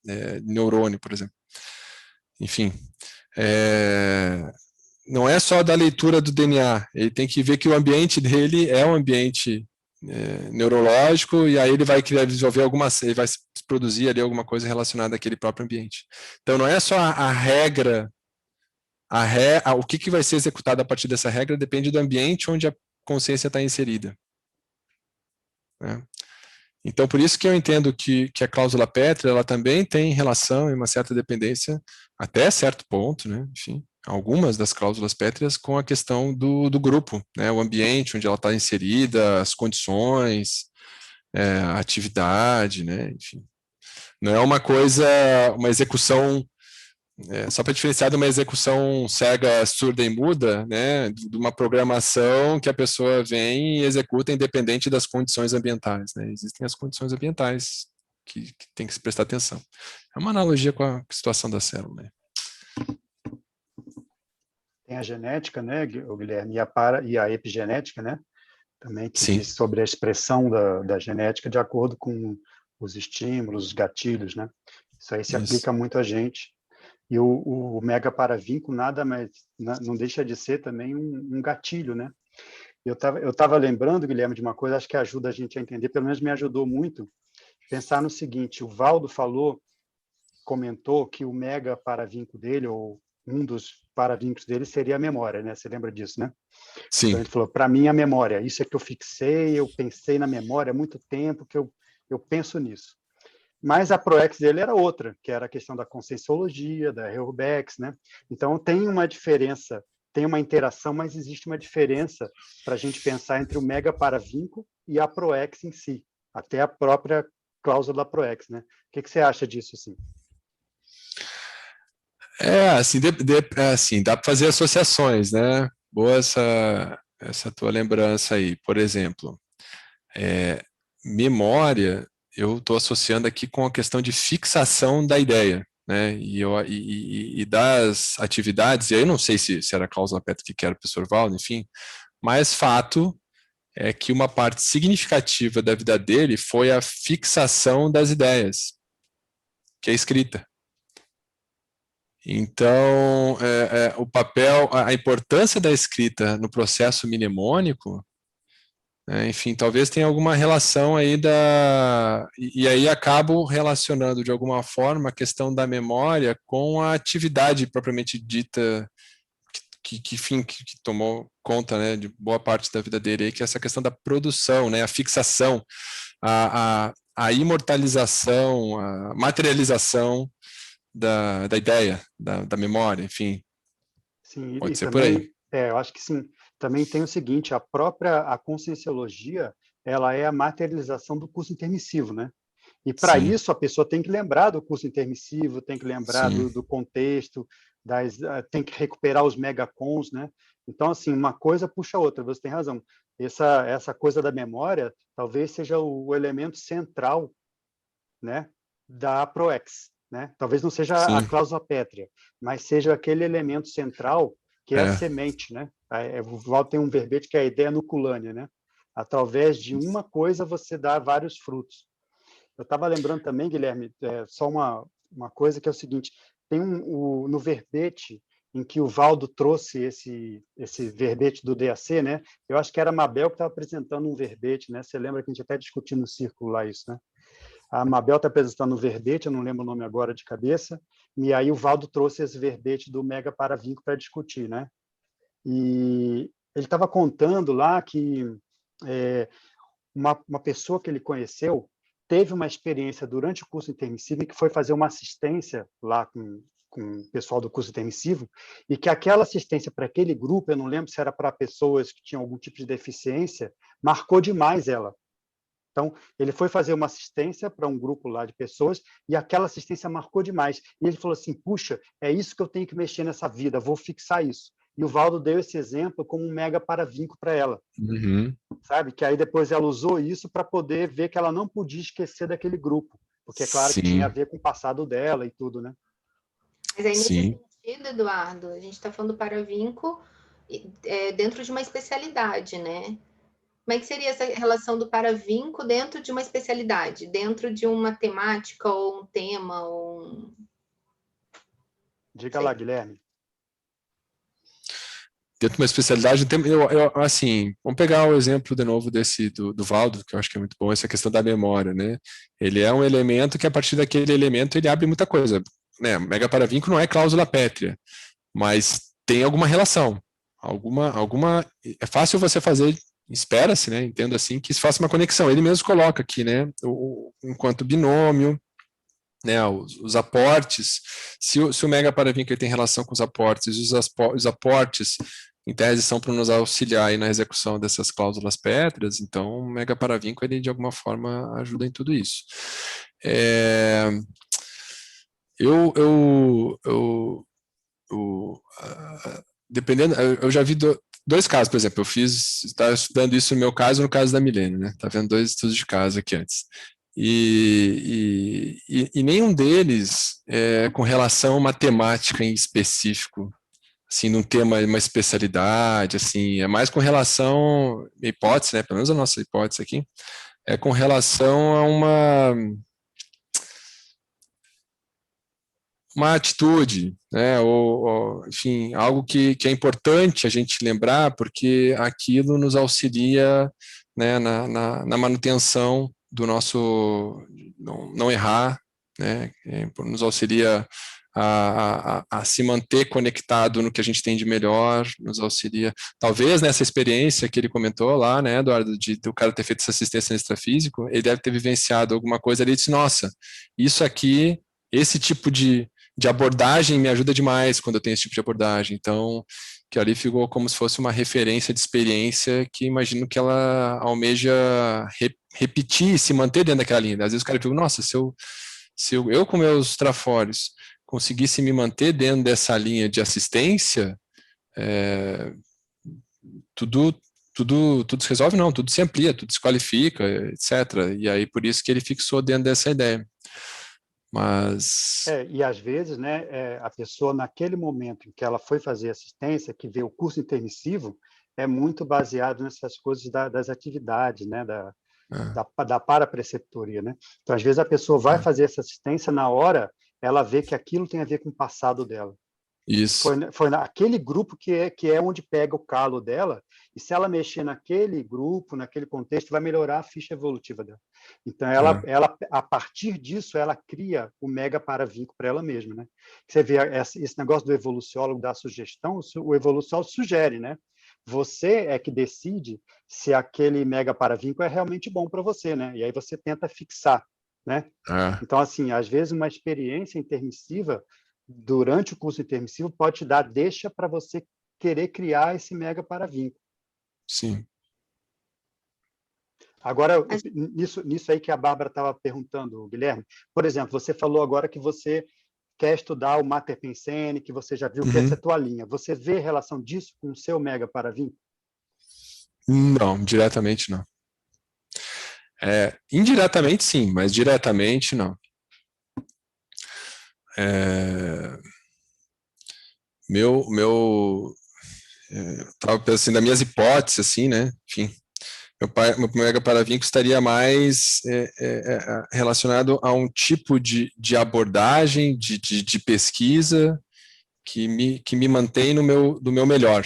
neurônio, por exemplo. Enfim, não é só da leitura do DNA, ele tem que ver que o ambiente dele é um ambiente neurológico, e aí ele vai desenvolver ele vai produzir ali alguma coisa relacionada àquele próprio ambiente. Então não é só a regra, o que vai ser executado a partir dessa regra depende do ambiente onde a consciência está inserida, né? Então por isso que eu entendo que a cláusula pétrea, ela também tem relação e uma certa dependência, até certo ponto, né? Enfim, algumas das cláusulas pétreas com a questão do grupo, né? O ambiente onde ela está inserida, as condições, a atividade, né? Enfim, não é uma execução, só para diferenciar de uma execução cega, surda e muda, né? De uma programação que a pessoa vem e executa independente das condições ambientais, né? Existem as condições ambientais que tem que se prestar atenção. É uma analogia com a situação da célula, né? Tem a genética, né, Guilherme, e a epigenética, né, também, que Sim. diz sobre a expressão da genética de acordo com os estímulos, os gatilhos, né? Isso aí se aplica muito a gente. E o mega paravínculo nada mais, não deixa de ser também um gatilho, né? Eu tava lembrando, Guilherme, de uma coisa, acho que ajuda a gente a entender, pelo menos me ajudou muito, pensar no seguinte: o Valdo comentou que o mega paravínculo dele, ou um dos paravínculos dele, seria a memória, né? Você lembra disso, né? Sim. Então ele falou, para mim a memória, isso é que eu fixei, eu pensei na memória há muito tempo que eu penso nisso. Mas a ProEx dele era outra, que era a questão da conscienciologia, da Heurebex, né? Então tem uma diferença, tem uma interação, mas existe uma diferença para a gente pensar entre o mega paravínculo e a ProEx em si, até a própria cláusula da ProEx, né? O que você acha disso, assim? Assim, dá para fazer associações, né? Boa essa tua lembrança aí. Por exemplo, memória, eu estou associando aqui com a questão de fixação da ideia, né? E das atividades, e aí eu não sei se era a cláusula pétrea que era o professor Valdo, enfim, mas fato é que uma parte significativa da vida dele foi a fixação das ideias, que é escrita. Então, o papel, a importância da escrita no processo mnemônico, enfim, talvez tenha alguma relação aí e aí acabo relacionando de alguma forma a questão da memória com a atividade propriamente dita que tomou conta, né, de boa parte da vida dele, que é essa questão da produção, né, a fixação, a imortalização, a materialização da ideia, da memória, enfim. Sim, Pode e ser por aí. também, eu acho que sim, também tem o seguinte, a conscienciologia, ela é a materialização do curso intermissivo, né? E para Sim, isso a pessoa tem que lembrar do curso intermissivo, tem que lembrar sim, do contexto, tem que recuperar os megacons, né? Então, assim, uma coisa puxa a outra, você tem razão. Essa coisa da memória talvez seja o elemento central, né, da ProEx, né? Talvez não seja a sim, cláusula pétrea, mas seja aquele elemento central que é a é, semente, né? O Val tem um verbete que é a ideia nuculânea, né? Através de uma coisa você dá vários frutos. Eu estava lembrando também, Guilherme, só uma coisa que é o seguinte, tem no verbete em que o Valdo trouxe esse verbete do DAC, né? Eu acho que era a Mabel que estava apresentando um verbete, né? Você lembra que a gente até discutiu no círculo lá isso, né? A Mabel está apresentando um verbete, eu não lembro o nome agora de cabeça, e aí o Valdo trouxe esse verbete do Mega Paravinco para discutir, né? E ele estava contando lá que uma pessoa que ele conheceu teve uma experiência durante o curso intermissivo que foi fazer uma assistência lá com o pessoal do curso intermissivo, e que aquela assistência para aquele grupo, eu não lembro se era para pessoas que tinham algum tipo de deficiência, marcou demais ela. Então, ele foi fazer uma assistência para um grupo lá de pessoas e aquela assistência marcou demais. E ele falou assim, puxa, é isso que eu tenho que mexer nessa vida, vou fixar isso. E o Valdo deu esse exemplo como um mega paravinco para ela, uhum, sabe? Que aí depois ela usou isso para poder ver que ela não podia esquecer daquele grupo, porque é claro que tinha a sim, ver com o passado dela e tudo, né? Mas aí, nesse sim. sentido, Eduardo, a gente está falando do paravinco dentro de uma especialidade, né? Como é que seria essa relação do paravinco dentro de uma especialidade, dentro de uma temática ou um tema, ou um... Diga Sei. lá, Guilherme. Dentro de uma especialidade, assim, vamos pegar o exemplo de novo do Valdo, que eu acho que é muito bom, essa questão da memória, né? Ele é um elemento que, a partir daquele elemento, ele abre muita coisa, né? Mega paravinco não é cláusula pétrea, mas tem alguma relação, é fácil você fazer, espera-se, né? Entendo assim, que se faça uma conexão. Ele mesmo coloca aqui, né? Enquanto binômio, né, os aportes, se o mega paravinco tem relação com os aportes, os aportes, em tese, são para nos auxiliar aí na execução dessas cláusulas pétreas, então o mega paravinco, ele de alguma forma ajuda em tudo isso. Dependendo, eu já vi dois casos, por exemplo, estava estudando isso no meu caso, no caso da Milene, né? Tá vendo dois estudos de caso aqui antes. E nenhum deles é com relação a uma temática em específico, assim, num tema, uma especialidade, assim, é mais com relação, hipótese, né? Pelo menos a nossa hipótese aqui, é com relação a uma atitude, né, ou, enfim, algo que é importante a gente lembrar, porque aquilo nos auxilia, né, na manutenção do nosso não errar, né, nos auxilia a se manter conectado no que a gente tem de melhor, nos auxilia, talvez nessa experiência que ele comentou lá, né, Eduardo, do cara ter feito essa assistência no extrafísico, ele deve ter vivenciado alguma coisa ali e disse, nossa, isso aqui, esse tipo de abordagem me ajuda demais quando eu tenho esse tipo de abordagem. Então, que ali ficou como se fosse uma referência de experiência que imagino que ela almeja repetir, se manter dentro daquela linha. Às vezes o cara fica, nossa, se eu com meus trafores conseguisse me manter dentro dessa linha de assistência, tudo se resolve? Não, tudo se amplia, tudo se qualifica, etc. E aí por isso que ele fixou dentro dessa ideia. Mas... E às vezes, né, a pessoa, naquele momento em que ela foi fazer assistência, que vê o curso intermissivo, é muito baseado nessas coisas das atividades, né, da parapreceptoria, né? Então, às vezes, a pessoa vai fazer essa assistência, na hora, ela vê que aquilo tem a ver com o passado dela. Isso. Foi naquele grupo que é onde pega o calo dela, e se ela mexer naquele grupo, naquele contexto, vai melhorar a ficha evolutiva dela. Então, ela a partir disso, ela cria o mega paravinco para ela mesma, né? Você vê esse negócio do evoluciólogo dar sugestão, o evoluciólogo sugere, né? Você é que decide se aquele mega paravinco é realmente bom para você, né? E aí você tenta fixar, né? Então, assim, às vezes uma experiência intermissiva durante o curso intermissivo pode te dar deixa para você querer criar esse mega paravinco. Sim. Agora, nisso aí que a Bárbara estava perguntando, Guilherme, por exemplo, você falou agora que você quer estudar o Mater Pensene, que você já viu que essa é a tua linha. Você vê relação disso com o seu mega paravinco? Não, diretamente não. Indiretamente sim, mas diretamente não. Estava pensando nas minhas hipóteses, assim, né? Enfim, meu mega paravinco estaria mais relacionado a um tipo de abordagem, de pesquisa que me mantém no meu melhor.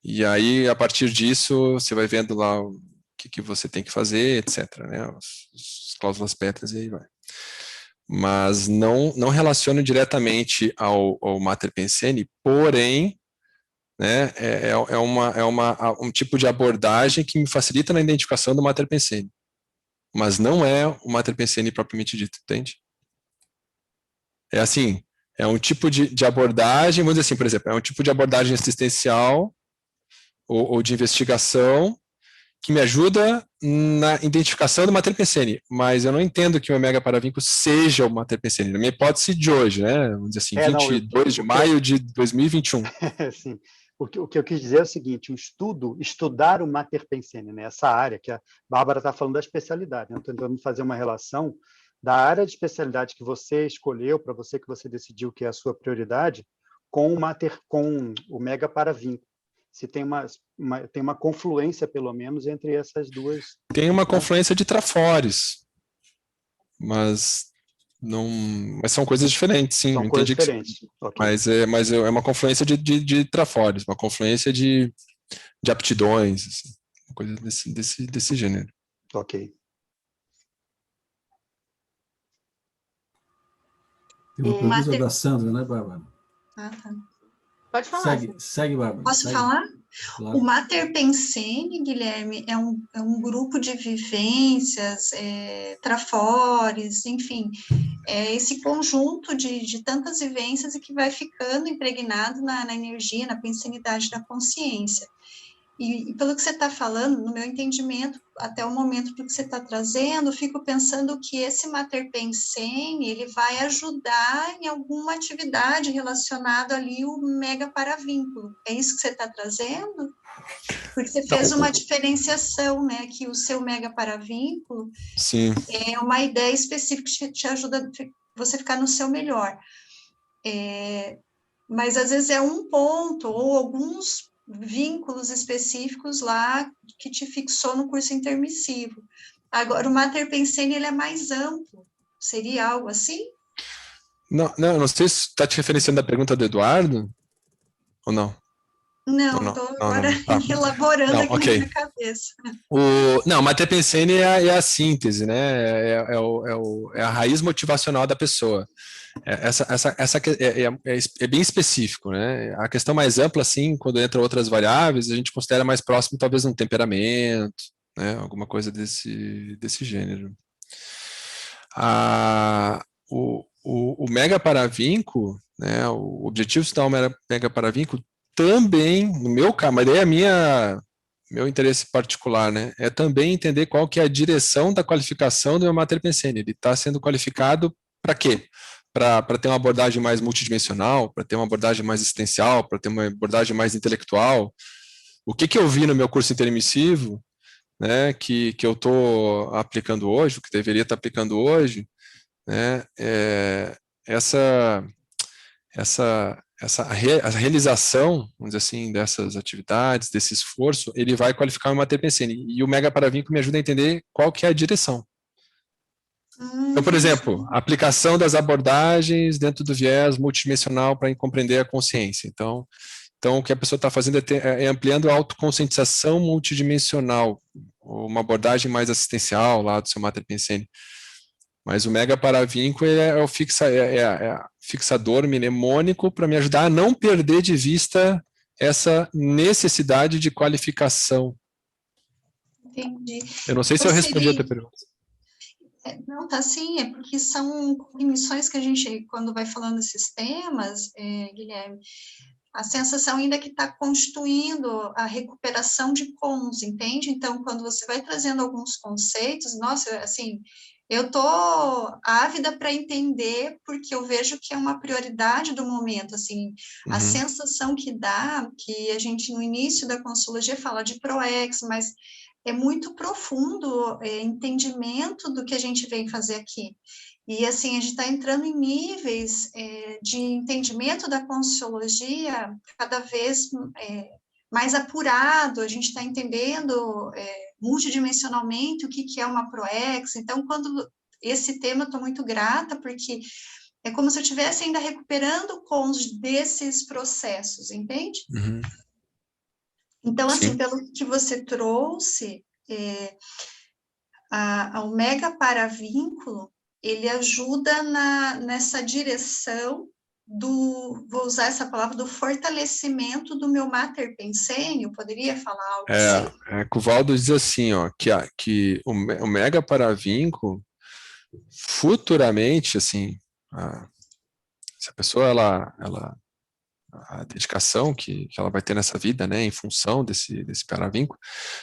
E aí, a partir disso, você vai vendo lá o que você tem que fazer, etc., né? As cláusulas pétreas e aí vai. Mas não relaciono diretamente ao Mater Pensene, porém, né, um tipo de abordagem que me facilita na identificação do Mater Pensene, mas não é o Mater Pensene propriamente dito, entende? É assim, é um tipo de abordagem, vamos dizer assim, por exemplo, é um tipo de abordagem assistencial ou de investigação que me ajuda na identificação do Mater Pensene, mas eu não entendo que o mega paravinco seja o Mater Pensene, na minha hipótese de hoje, né? Vamos dizer assim, 22 de maio de 2021. Sim. O que eu quis dizer é o seguinte, estudar o Mater Pensene, né? Essa área que a Bárbara está falando da especialidade, né? Tentando fazer uma relação da área de especialidade que você escolheu, para você que você decidiu que é a sua prioridade, com o mega paravinco. Se tem uma confluência, pelo menos, entre essas duas. Tem uma confluência de trafores, mas são coisas diferentes, sim. São coisas diferentes. Okay. Mas é uma confluência de trafores, uma confluência de aptidões, assim, uma coisa desse gênero. Ok. Tem uma pergunta da Sandra, né, Bárbara? Ah, tá. Pode falar. Segue, Bárbara. Posso falar? Claro. O Mater Pensene, Guilherme, é um grupo de vivências, trafores, enfim, é esse conjunto de tantas vivências e que vai ficando impregnado na energia, na pensenidade da consciência. E pelo que você está falando, no meu entendimento, até o momento do que você está trazendo, fico pensando que esse Mater Pensene, ele vai ajudar em alguma atividade relacionada ali ao mega paravínculo. É isso que você está trazendo? Porque você fez uma diferenciação, né, que o seu mega paravínculo Sim. É uma ideia específica que te ajuda a você ficar no seu melhor. Mas às vezes é um ponto ou alguns vínculos específicos lá que te fixou no curso intermissivo. Agora, o Mater Pensene, ele é mais amplo. Seria algo assim? Não sei se está te referenciando à pergunta do Eduardo ou não. Não, estou agora elaborando aqui na minha cabeça. O Mater Pensene é a síntese, né? É a raiz motivacional da pessoa. É bem específico, né? A questão mais ampla, assim, quando entra outras variáveis, a gente considera mais próximo, talvez, um temperamento, né? Alguma coisa desse gênero. O mega paravinco, né? O objetivo de estudar o mega paravinco também, no meu caso, mas daí meu interesse particular, né? É também entender qual que é a direção da qualificação do meu Mater Pensene. Ele está sendo qualificado para quê? Para ter uma abordagem mais multidimensional, para ter uma abordagem mais existencial, para ter uma abordagem mais intelectual. O que eu vi no meu curso intermissivo, né, que eu estou aplicando hoje, o que deveria estar aplicando hoje, né, a realização, vamos dizer assim, dessas atividades, desse esforço, ele vai qualificar o Mater Pensene. E o mega paravinco me ajuda a entender qual que é a direção. Então, por exemplo, a aplicação das abordagens dentro do viés multidimensional para compreender a consciência. Então, o que a pessoa está fazendo é ampliando a autoconscientização multidimensional, uma abordagem mais assistencial lá do seu Mater Pensene. Mas o mega paravínculo é o fixador mnemônico para me ajudar a não perder de vista essa necessidade de qualificação. Entendi. Eu não sei se eu respondi a tua pergunta. Não, tá sim, é porque são cognições que a gente, quando vai falando desses temas, Guilherme, a sensação ainda que está constituindo a recuperação de cons, entende? Então, quando você vai trazendo alguns conceitos, nossa, assim, eu estou ávida para entender, porque eu vejo que é uma prioridade do momento, assim, a sensação que dá, que a gente no início da Consciologia fala de ProEx, mas é muito profundo entendimento do que a gente vem fazer aqui. E, assim, a gente está entrando em níveis de entendimento da Consciologia cada vez mais apurado, a gente está entendendo multidimensionalmente o que é uma ProEx. Então, quando esse tema, eu estou muito grata, porque é como se eu estivesse ainda recuperando cons desses processos, entende? Então, assim, pelo que você trouxe, o mega paravínculo, ele ajuda nessa direção vou usar essa palavra, do fortalecimento do meu Mater Pensene, eu poderia falar algo assim? Que o Valdo diz assim, ó, que o mega paravínculo, futuramente, assim, se a pessoa, a dedicação que ela vai ter nessa vida, né, em função desse paravínculo,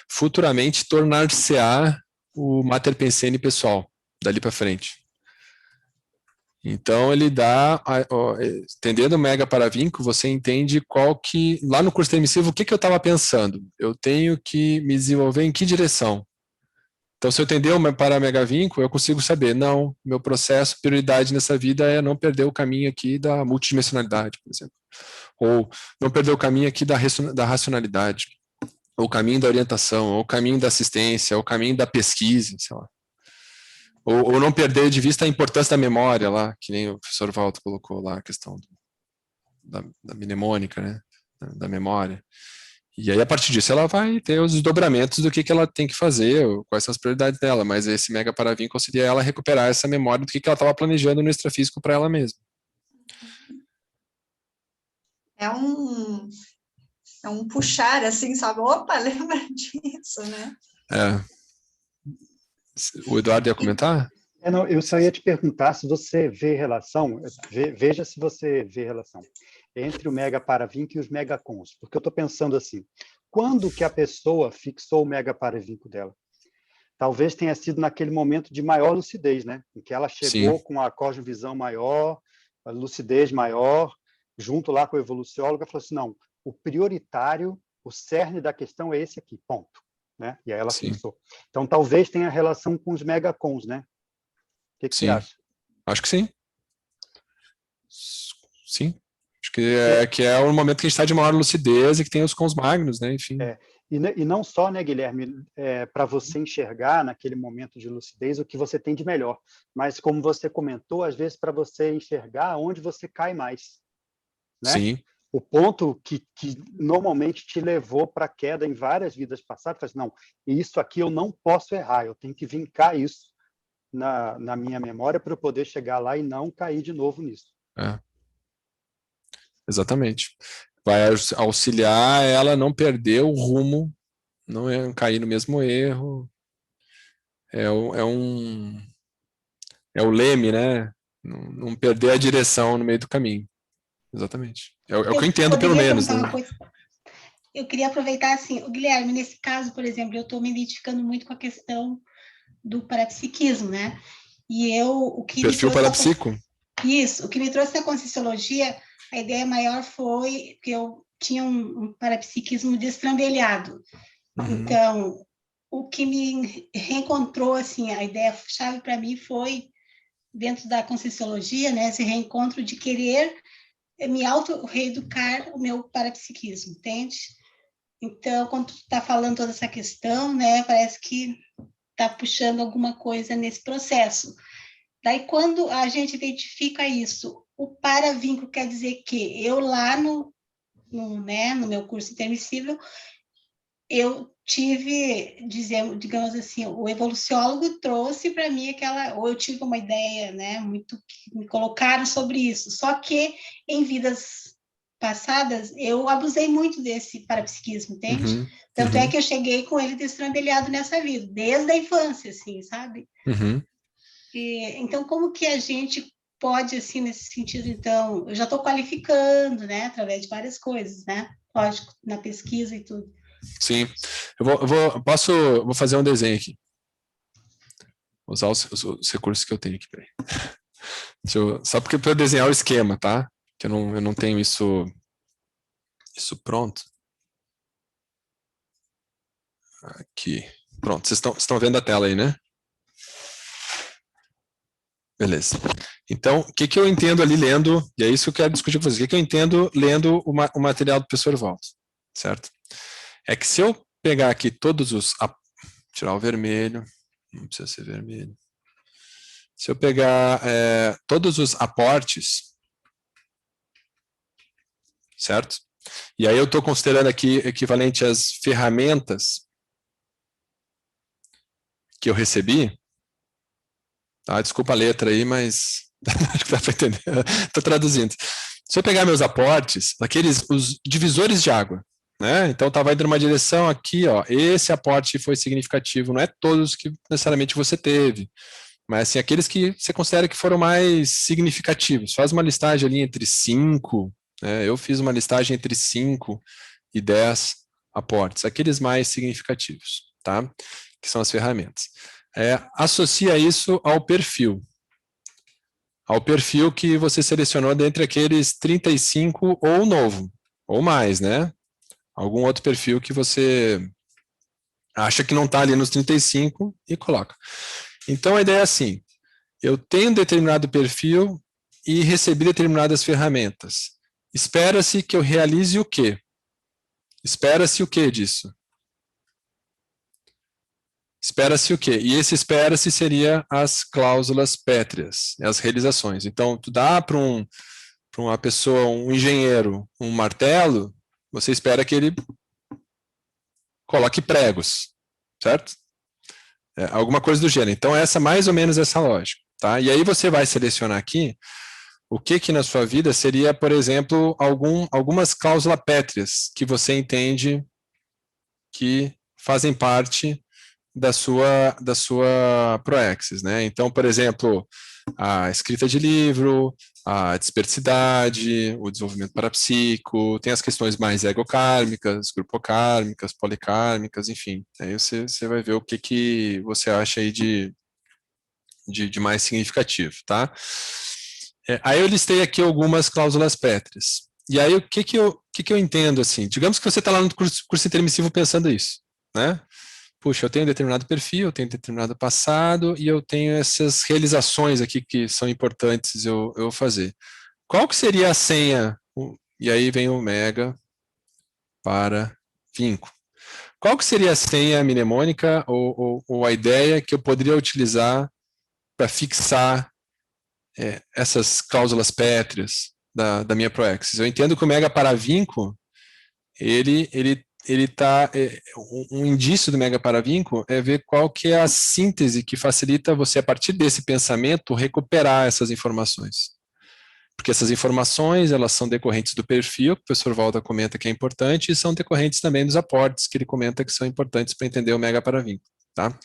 futuramente tornar-se-á o Mater Pensene pessoal, dali para frente. Então, ele dá, entendendo o mega paravínculo, você entende lá no curso emissivo, o que eu estava pensando? Eu tenho que me desenvolver em que direção? Então, se eu entender o para-megavínculo, eu consigo saber, não, meu processo, prioridade nessa vida é não perder o caminho aqui da multidimensionalidade, por exemplo. Ou não perder o caminho aqui da racionalidade, ou o caminho da orientação, ou o caminho da assistência, ou o caminho da pesquisa, sei lá. Ou não perder de vista a importância da memória lá, que nem o professor Walter colocou lá, a questão da mnemônica, né, da memória. E aí, a partir disso, ela vai ter os desdobramentos do que ela tem que fazer, quais são as prioridades dela, mas esse mega paravínculo auxilia ela a recuperar essa memória do que ela estava planejando no extrafísico para ela mesma. É um puxar, assim, sabe? Opa, lembra disso, né? O Eduardo ia comentar? Não, eu só ia te perguntar se você vê relação, veja se você vê relação entre o mega paravínculo e os megacons, porque eu estou pensando assim, quando que a pessoa fixou o mega paravínculo dela? Talvez tenha sido naquele momento de maior lucidez, né? Em que ela chegou com a cosmovisão maior, a lucidez maior, junto lá com o evoluciólogo, falou assim, não, o prioritário, o cerne da questão é esse aqui, ponto. Né? E aí ela fixou. Então, talvez tenha relação com os megacons, né? O que você acha? Acho que sim. Sim. Acho que é o momento que a gente está de maior lucidez e que tem os cons magnos, né? Enfim. E não só, né, Guilherme, para você enxergar naquele momento de lucidez o que você tem de melhor, mas como você comentou, às vezes para você enxergar onde você cai mais. Né? Sim. O ponto que normalmente te levou para a queda em várias vidas passadas, faz, não, isso aqui eu não posso errar, eu tenho que vincar isso na minha memória para eu poder chegar lá e não cair de novo nisso. Exatamente. Vai auxiliar ela a não perder o rumo, não cair no mesmo erro. É o leme, né? Não perder a direção no meio do caminho. Exatamente. É o que eu entendo, pelo menos. Né? Eu queria aproveitar assim, o Guilherme, nesse caso, por exemplo, eu estou me identificando muito com a questão do parapsiquismo, né? E o que perfil parapsico? Isso, o que me trouxe na Conscienciologia, a ideia maior foi que eu tinha um parapsiquismo destrambelhado. Então, o que me reencontrou, assim, a ideia-chave para mim foi, dentro da Conscienciologia, né, esse reencontro de querer me auto-reeducar o meu parapsiquismo, entende? Então, quando tu está falando toda essa questão, né, parece que está puxando alguma coisa nesse processo. Daí, quando a gente identifica isso, o paravínculo quer dizer que eu lá no meu curso intermissível, eu tive, digamos assim, o evoluciólogo trouxe para mim ou eu tive uma ideia, né, muito que me colocaram sobre isso. Só que em vidas passadas eu abusei muito desse parapsiquismo, entende? Tanto é que eu cheguei com ele destrambelhado nessa vida, desde a infância, assim, sabe? Então, como que a gente pode, assim, nesse sentido, então, eu já estou qualificando, né, através de várias coisas, né? Lógico, na pesquisa e tudo. Sim. Vou fazer um desenho aqui. Vou usar os recursos que eu tenho aqui. Só porque para desenhar o esquema, tá? Que eu não tenho isso pronto. Aqui. Pronto, vocês estão vendo a tela aí, né? Beleza. Então, o que eu entendo ali lendo, e é isso que eu quero discutir com vocês, o que eu entendo lendo o material do professor Waldo, certo? É que se eu pegar aqui todos tirar o vermelho, não precisa ser vermelho. Se eu pegar todos os aportes, certo? E aí eu estou considerando aqui equivalente às ferramentas que eu recebi, tá? Desculpa a letra aí, mas acho que dá para entender. Estou traduzindo. Se eu pegar meus aportes, os divisores de água, né? Então estava indo numa direção aqui, ó, esse aporte foi significativo, não é todos que necessariamente você teve, mas assim, aqueles que você considera que foram mais significativos. Faz uma listagem ali entre 5, né? Eu fiz uma listagem entre 5 e 10 aportes, aqueles mais significativos, tá? Que são as ferramentas. Associa isso ao perfil que você selecionou dentre aqueles 35 ou novo, ou mais, né? Algum outro perfil que você acha que não está ali nos 35 e coloca. Então, a ideia é assim, eu tenho um determinado perfil e recebi determinadas ferramentas. Espera-se que eu realize o quê? Espera-se o quê disso? Espera-se o quê? E esse espera-se seria as cláusulas pétreas, as realizações. Então, tu dá para uma pessoa, um engenheiro, um martelo, você espera que ele coloque pregos, certo? Alguma coisa do gênero. Então, mais ou menos essa lógica, tá? E aí você vai selecionar aqui o que na sua vida seria, por exemplo, algumas cláusulas pétreas que você entende que fazem parte da sua proexis, né? Então, por exemplo, a escrita de livro, a dispersidade, o desenvolvimento parapsíquico, tem as questões mais egocármicas, grupocármicas, policármicas, enfim. Aí você vai ver o que você acha aí de mais significativo, tá? Aí eu listei aqui algumas cláusulas pétreas. E aí o que eu entendo, assim? Digamos que você está lá no curso intermissivo pensando isso, né? Puxa, eu tenho determinado perfil, eu tenho determinado passado e eu tenho essas realizações aqui que são importantes eu fazer. Qual que seria a senha? E aí vem o mega para vínculo. Qual que seria a senha mnemônica ou a ideia que eu poderia utilizar para fixar essas cláusulas pétreas da minha proexis? Eu entendo que o mega para vínculo, um indício do mega paravínculo é ver qual que é a síntese que facilita você, a partir desse pensamento, recuperar essas informações. Porque essas informações, elas são decorrentes do perfil, que o professor Waldo comenta que é importante, e são decorrentes também dos aportes, que ele comenta que são importantes para entender o mega paravínculo, tá?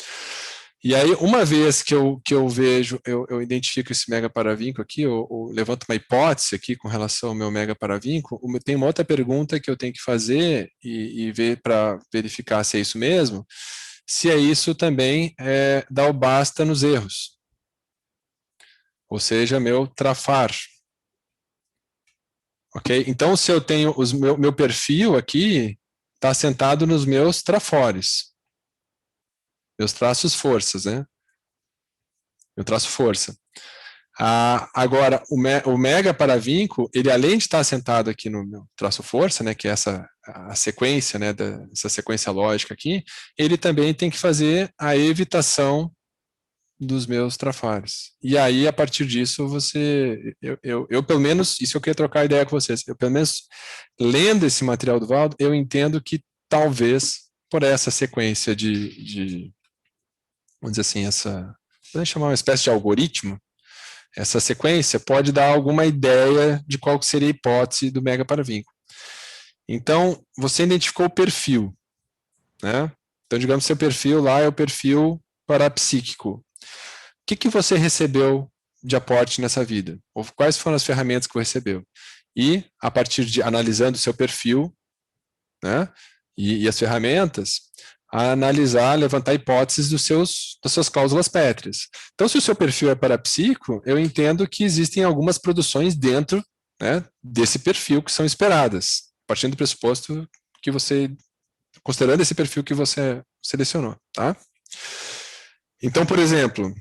E aí, uma vez que eu vejo, eu identifico esse mega paravínculo aqui, eu levanto uma hipótese aqui com relação ao meu mega paravínculo, tem uma outra pergunta que eu tenho que fazer e ver para verificar se é isso mesmo, se é isso também dá o basta nos erros. Ou seja, meu trafar. Ok? Então, se eu tenho meu perfil aqui, está assentado nos meus trafores. Meus traços forças, né? Meu traço força. Agora, o mega paravínculo, ele além de estar assentado aqui no meu traço força, né, que é a sequência, né, essa sequência lógica aqui, ele também tem que fazer a evitação dos meus trafares. E aí, a partir disso, eu pelo menos, isso eu queria trocar ideia com vocês, eu pelo menos, lendo esse material do Valdo, eu entendo que talvez, por essa sequência vamos dizer assim, podemos chamar uma espécie de algoritmo, essa sequência pode dar alguma ideia de qual seria a hipótese do mega-paravínculo. Então, você identificou o perfil, né? Então, digamos que seu perfil lá é o perfil parapsíquico. O que você recebeu de aporte nessa vida? Ou quais foram as ferramentas que você recebeu? E, a partir de analisando o seu perfil, né, e as ferramentas, a analisar, levantar hipóteses das suas cláusulas pétreas. Então, se o seu perfil é parapsíquico, eu entendo que existem algumas produções dentro, né, desse perfil que são esperadas, partindo do pressuposto que você, considerando esse perfil que você selecionou, tá? Então, por exemplo,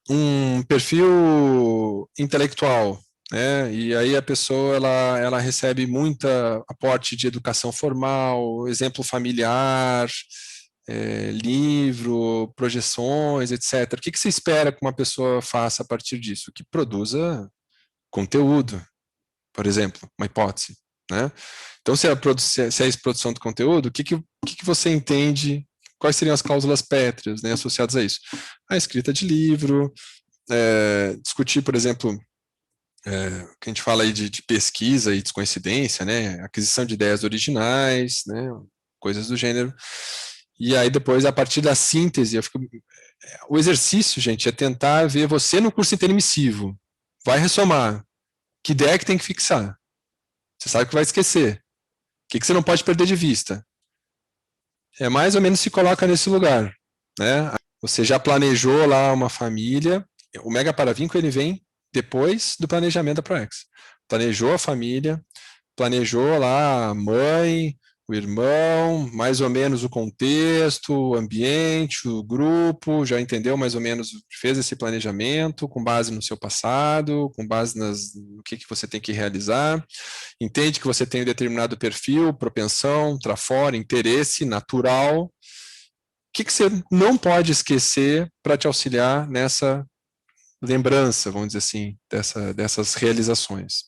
um perfil intelectual, né? E aí a pessoa ela recebe muita aporte de educação formal, exemplo familiar, livro, projeções, etc. O que você espera que uma pessoa faça a partir disso? Que produza conteúdo, por exemplo, uma hipótese, né? Então, se é a produção de conteúdo, o que você entende? Quais seriam as cláusulas pétreas, né, associadas a isso? A escrita de livro, discutir, por exemplo, que a gente fala aí de pesquisa e descoincidência, né, aquisição de ideias originais, né, coisas do gênero. E aí depois, a partir da síntese, o exercício, gente, é tentar ver você no curso intermissivo. Vai ressomar. Que ideia que tem que fixar? Você sabe que vai esquecer. O que você não pode perder de vista? É mais ou menos se coloca nesse lugar, né? Você já planejou lá uma família, o mega-paravínculo ele vem depois do planejamento da ProEx. Planejou a família, planejou lá a mãe, o irmão, mais ou menos o contexto, o ambiente, o grupo, já entendeu mais ou menos, fez esse planejamento com base no seu passado, com base no que você tem que realizar, entende que você tem um determinado perfil, propensão, trafora, interesse natural. O que você não pode esquecer para te auxiliar nessa lembrança, vamos dizer assim, dessas realizações?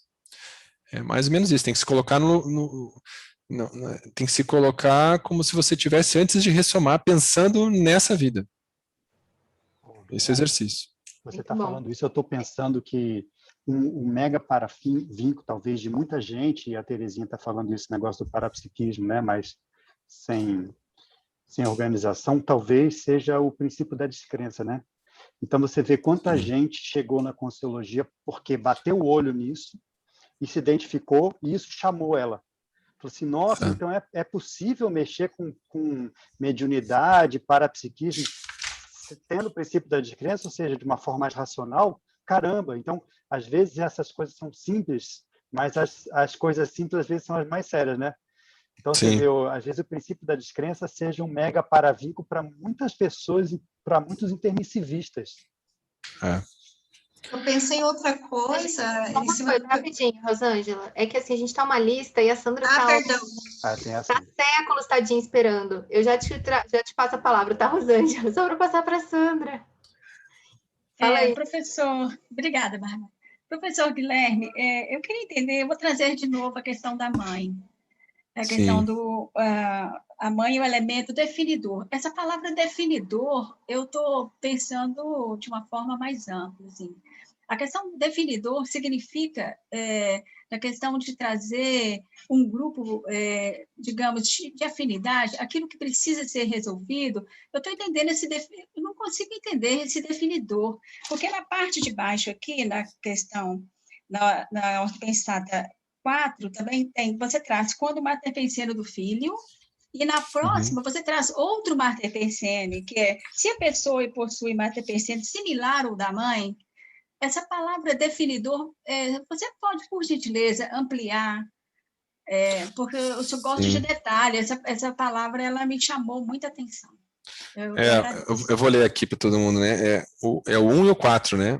É mais ou menos isso, tem que se colocar tem que se colocar como se você tivesse antes de ressomar, pensando nessa vida. Esse exercício. Você está falando isso, eu estou pensando que um mega paravínculo, talvez, de muita gente, e a Terezinha está falando esse negócio do parapsiquismo, né? Mas sem organização, talvez seja o princípio da descrença, né? Então, você vê quanta gente chegou na Conscienciologia porque bateu o olho nisso e se identificou, e isso chamou ela. Falou assim, nossa, então é possível mexer com mediunidade, parapsiquismo, tendo o princípio da descrença, ou seja, de uma forma mais racional? Caramba! Então, às vezes, essas coisas são simples, mas as coisas simples, às vezes, são as mais sérias, né? Então, você vê, às vezes, o princípio da descrença seja um mega paravínculo para muitas pessoas e para muitos intermissivistas. Eu pensei em outra coisa. Rapidinho, Rosângela. É que assim, a gente está uma lista e a Sandra perdão. Há séculos, tadinha, esperando. Eu já te passo a palavra, tá, Rosângela? Só para passar para a Sandra. Fala aí. Professor, obrigada, Bárbara. Professor Guilherme, eu queria entender, eu vou trazer de novo a questão da mãe. A questão a mãe é o elemento definidor. Essa palavra definidor, eu estou pensando de uma forma mais ampla, assim. A questão definidor significa, na questão de trazer um grupo, digamos, de afinidade, aquilo que precisa ser resolvido. Eu estou entendendo eu não consigo entender esse definidor, porque na parte de baixo aqui, na questão, na ordem pensada 4, também você traz quando o mater pensene do filho, e na próxima você traz outro mater pensene, que é se a pessoa possui mater pensene similar ao da mãe. Essa palavra definidor, você pode, por gentileza, ampliar, porque eu só gosto de detalhe, essa palavra ela me chamou muita atenção. Eu vou ler aqui para todo mundo, né? O 1 e o 4, né?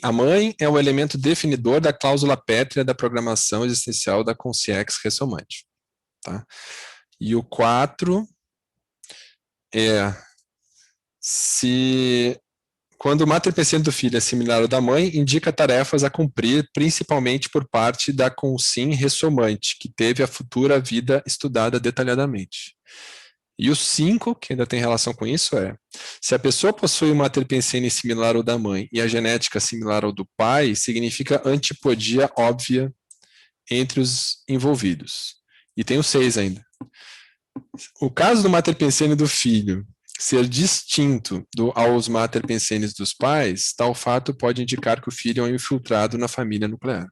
A mãe é o elemento definidor da cláusula pétrea da programação existencial da consciex ressomante. Tá? E o 4 é Quando o mater pensene do filho é similar ao da mãe, indica tarefas a cumprir, principalmente por parte da consim ressomante, que teve a futura vida estudada detalhadamente. E o 5, que ainda tem relação com isso, se a pessoa possui o mater pensene similar ao da mãe e a genética similar ao do pai, significa antipodia óbvia entre os envolvidos. E tem o 6 ainda. O caso do mater pensene do filho ser distinto aos mater pensenes dos pais, tal fato pode indicar que o filho é um infiltrado na família nuclear.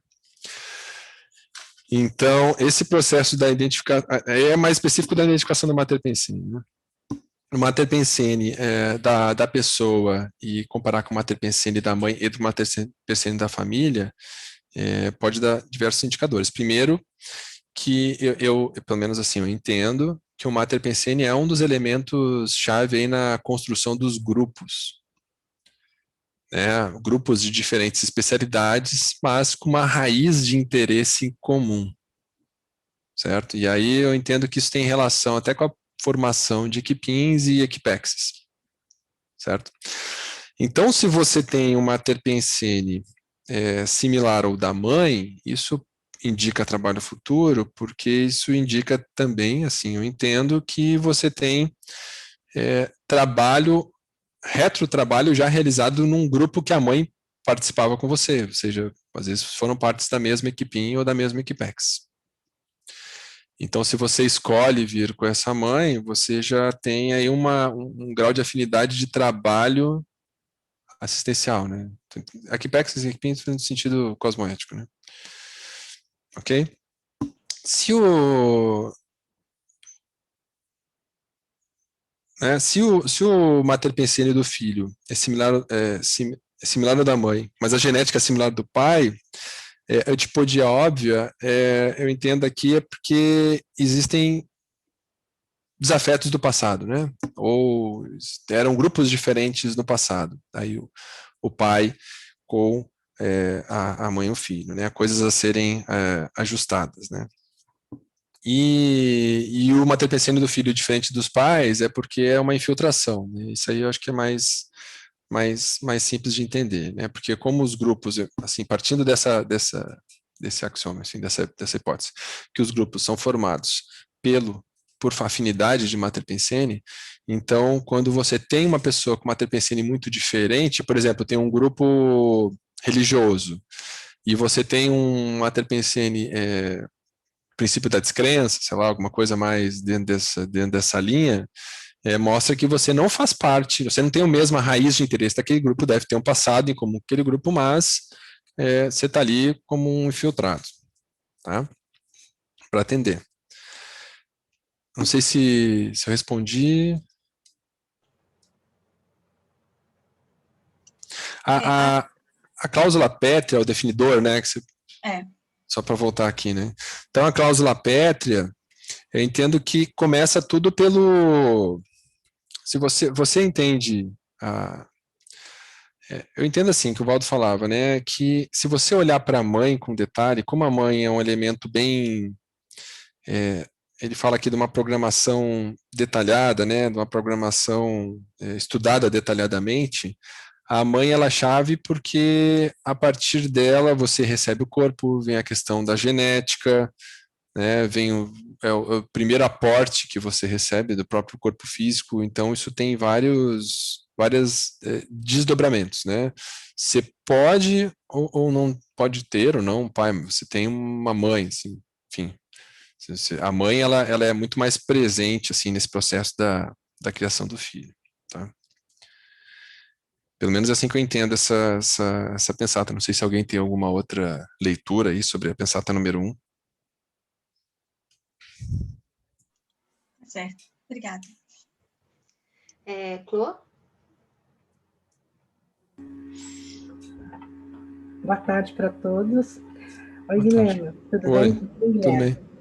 Então, esse processo da identificação é mais específico da identificação do mater pensene, né? O mater pensene da pessoa e comparar com o mater pensene da mãe e do mater pensene da família pode dar diversos indicadores. Primeiro, que eu pelo menos assim, eu entendo que o mater pensene é um dos elementos-chave aí na construção dos grupos. Grupos de diferentes especialidades, mas com uma raiz de interesse comum. Certo? E aí eu entendo que isso tem relação até com a formação de equipins e equipexes. Certo? Então, se você tem um mater pensene similar ao da mãe, isso indica trabalho futuro, porque isso indica também, assim, eu entendo que você tem retrotrabalho já realizado num grupo que a mãe participava com você, ou seja, às vezes foram partes da mesma equipinha ou da mesma equipex. Então, se você escolhe vir com essa mãe, você já tem aí um grau de afinidade de trabalho assistencial, né? Equipex e equipinhas no sentido cosmoético, né? Ok? Se o mater pensene do filho é similar ao da mãe, mas a genética é similar do pai, a antipodia óbvia, eu entendo aqui, é porque existem desafetos do passado, né? Ou eram grupos diferentes no passado. Aí o pai com a mãe e o filho, né? Coisas a serem ajustadas, né? E o mater pensene do filho diferente dos pais é porque é uma infiltração, né? Isso aí eu acho que é mais simples de entender, né? Porque como os grupos, assim, partindo desse axioma, assim, dessa hipótese, que os grupos são formados por afinidade de mater pensene, então, quando você tem uma pessoa com mater pensene muito diferente, por exemplo, tem um grupo religioso, e você tem um mater pensene princípio da descrença, sei lá, alguma coisa mais dentro dessa linha, mostra que você não faz parte, você não tem a mesma raiz de interesse daquele grupo, deve ter um passado em comum com aquele grupo, mas você está ali como um infiltrado, tá? Para atender. Não sei se eu respondi. A cláusula pétrea, o definidor, né? Que você, só para voltar aqui, né? Então, a cláusula pétrea, eu entendo que começa tudo pelo... Se você entende... eu entendo assim, que o Valdo falava, né? Que se você olhar para a mãe com detalhe, como a mãe é um elemento bem... ele fala aqui de uma programação detalhada, né? De uma programação estudada detalhadamente. A mãe ela é chave porque a partir dela você recebe o corpo, vem a questão da genética, né, vem o primeiro aporte que você recebe do próprio corpo físico, então isso tem vários desdobramentos, né? Você pode ou não pode ter ou não um pai, você tem uma mãe, assim, enfim. A mãe ela é muito mais presente assim nesse processo da criação do filho, tá? Pelo menos é assim que eu entendo essa pensata. Não sei se alguém tem alguma outra leitura aí sobre a pensata número 1. Certo, obrigada. Clô? Boa tarde para todos. Oi, Guilherme, tudo bem? Tudo bem.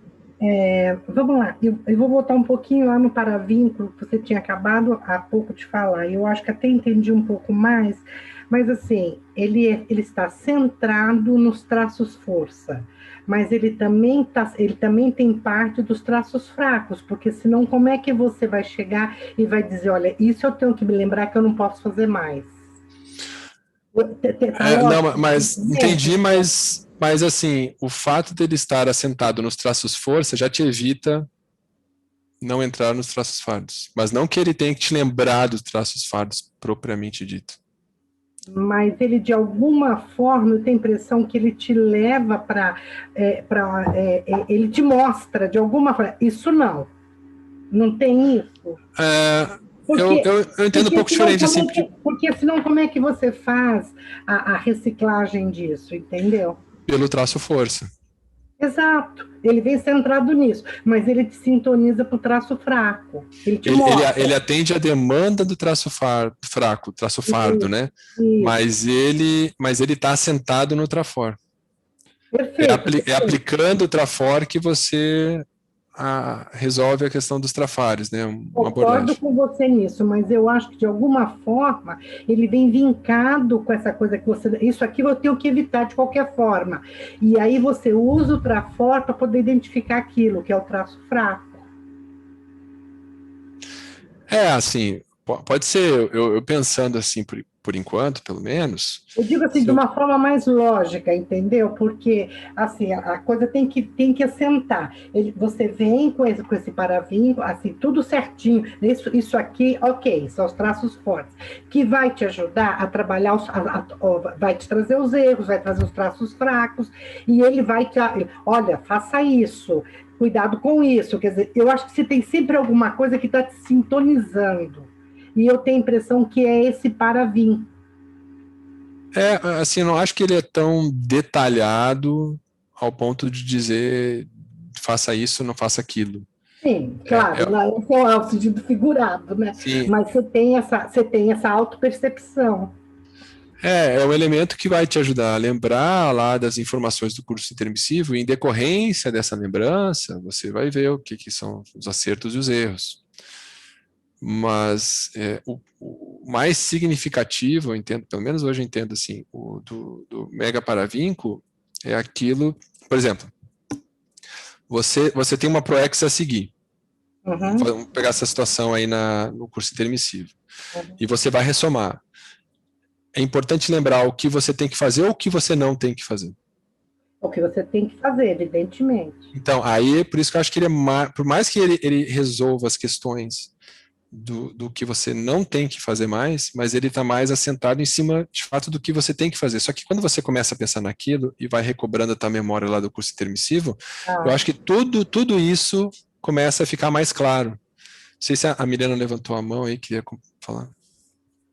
Vamos lá, eu vou voltar um pouquinho lá no paravínculo que você tinha acabado há pouco de falar. Eu acho que até entendi um pouco mais, Mas assim, ele está centrado nos traços força, mas ele também tem parte dos traços fracos, porque senão como é que você vai chegar e vai dizer, olha, isso eu tenho que me lembrar que eu não posso fazer mais. Não, mas entendi, mas assim, o fato dele estar assentado nos traços força já te evita não entrar nos traços fardos. Mas não que ele tenha que te lembrar dos traços fardos propriamente dito. Mas ele, de alguma forma, eu tenho a impressão que ele te leva para... ele te mostra, de alguma forma, isso não tem isso. Eu entendo um pouco diferente. Assim, porque senão como é que você faz a reciclagem disso, entendeu? Pelo traço força. Exato, ele vem centrado nisso, mas ele te sintoniza para o traço fraco. Ele atende a demanda do traço fraco, traço fardo, né? Isso. Mas ele está assentado no trafor. Perfeito. É aplicando o trafor que você resolve a questão dos trafares, né? Concordo com você nisso, mas eu acho que de alguma forma ele vem vincado com essa coisa que isso aqui eu tenho que evitar de qualquer forma. E aí você usa o trafor para poder identificar aquilo, que é o traço fraco. Assim, pode ser, eu pensando assim, por enquanto, pelo menos. Eu digo assim, de uma forma mais lógica, entendeu? Porque, assim, a coisa tem que assentar. Você vem com esse paravínculo, assim, tudo certinho. Isso aqui, ok, são os traços fortes, que vai te ajudar a trabalhar, vai te trazer os erros, vai trazer os traços fracos, e ele vai te... Olha, faça isso, cuidado com isso. Quer dizer, eu acho que você tem sempre alguma coisa que está te sintonizando. E eu tenho a impressão que é esse paravim. Assim, não acho que ele é tão detalhado ao ponto de dizer faça isso, não faça aquilo. Sim, claro, não é o sentido figurado, né? Sim. Mas você tem essa autopercepção. É um elemento que vai te ajudar a lembrar lá das informações do curso intermissivo, e em decorrência dessa lembrança, você vai ver o que são os acertos e os erros. Mas o mais significativo, eu entendo, pelo menos hoje eu entendo assim, o do mega paravínculo é aquilo, por exemplo, você tem uma proex a seguir. Uhum. Vamos pegar essa situação aí no curso intermissivo. Uhum. E você vai ressomar. É importante lembrar o que você tem que fazer ou o que você não tem que fazer. O que você tem que fazer, evidentemente. Então, aí, por isso que eu acho que por mais que ele resolva as questões do que você não tem que fazer mais, mas ele está mais assentado em cima, de fato, do que você tem que fazer. Só que quando você começa a pensar naquilo e vai recobrando a tua memória lá do curso intermissivo, eu acho que tudo isso começa a ficar mais claro. Não sei se a Milena levantou a mão aí, queria falar.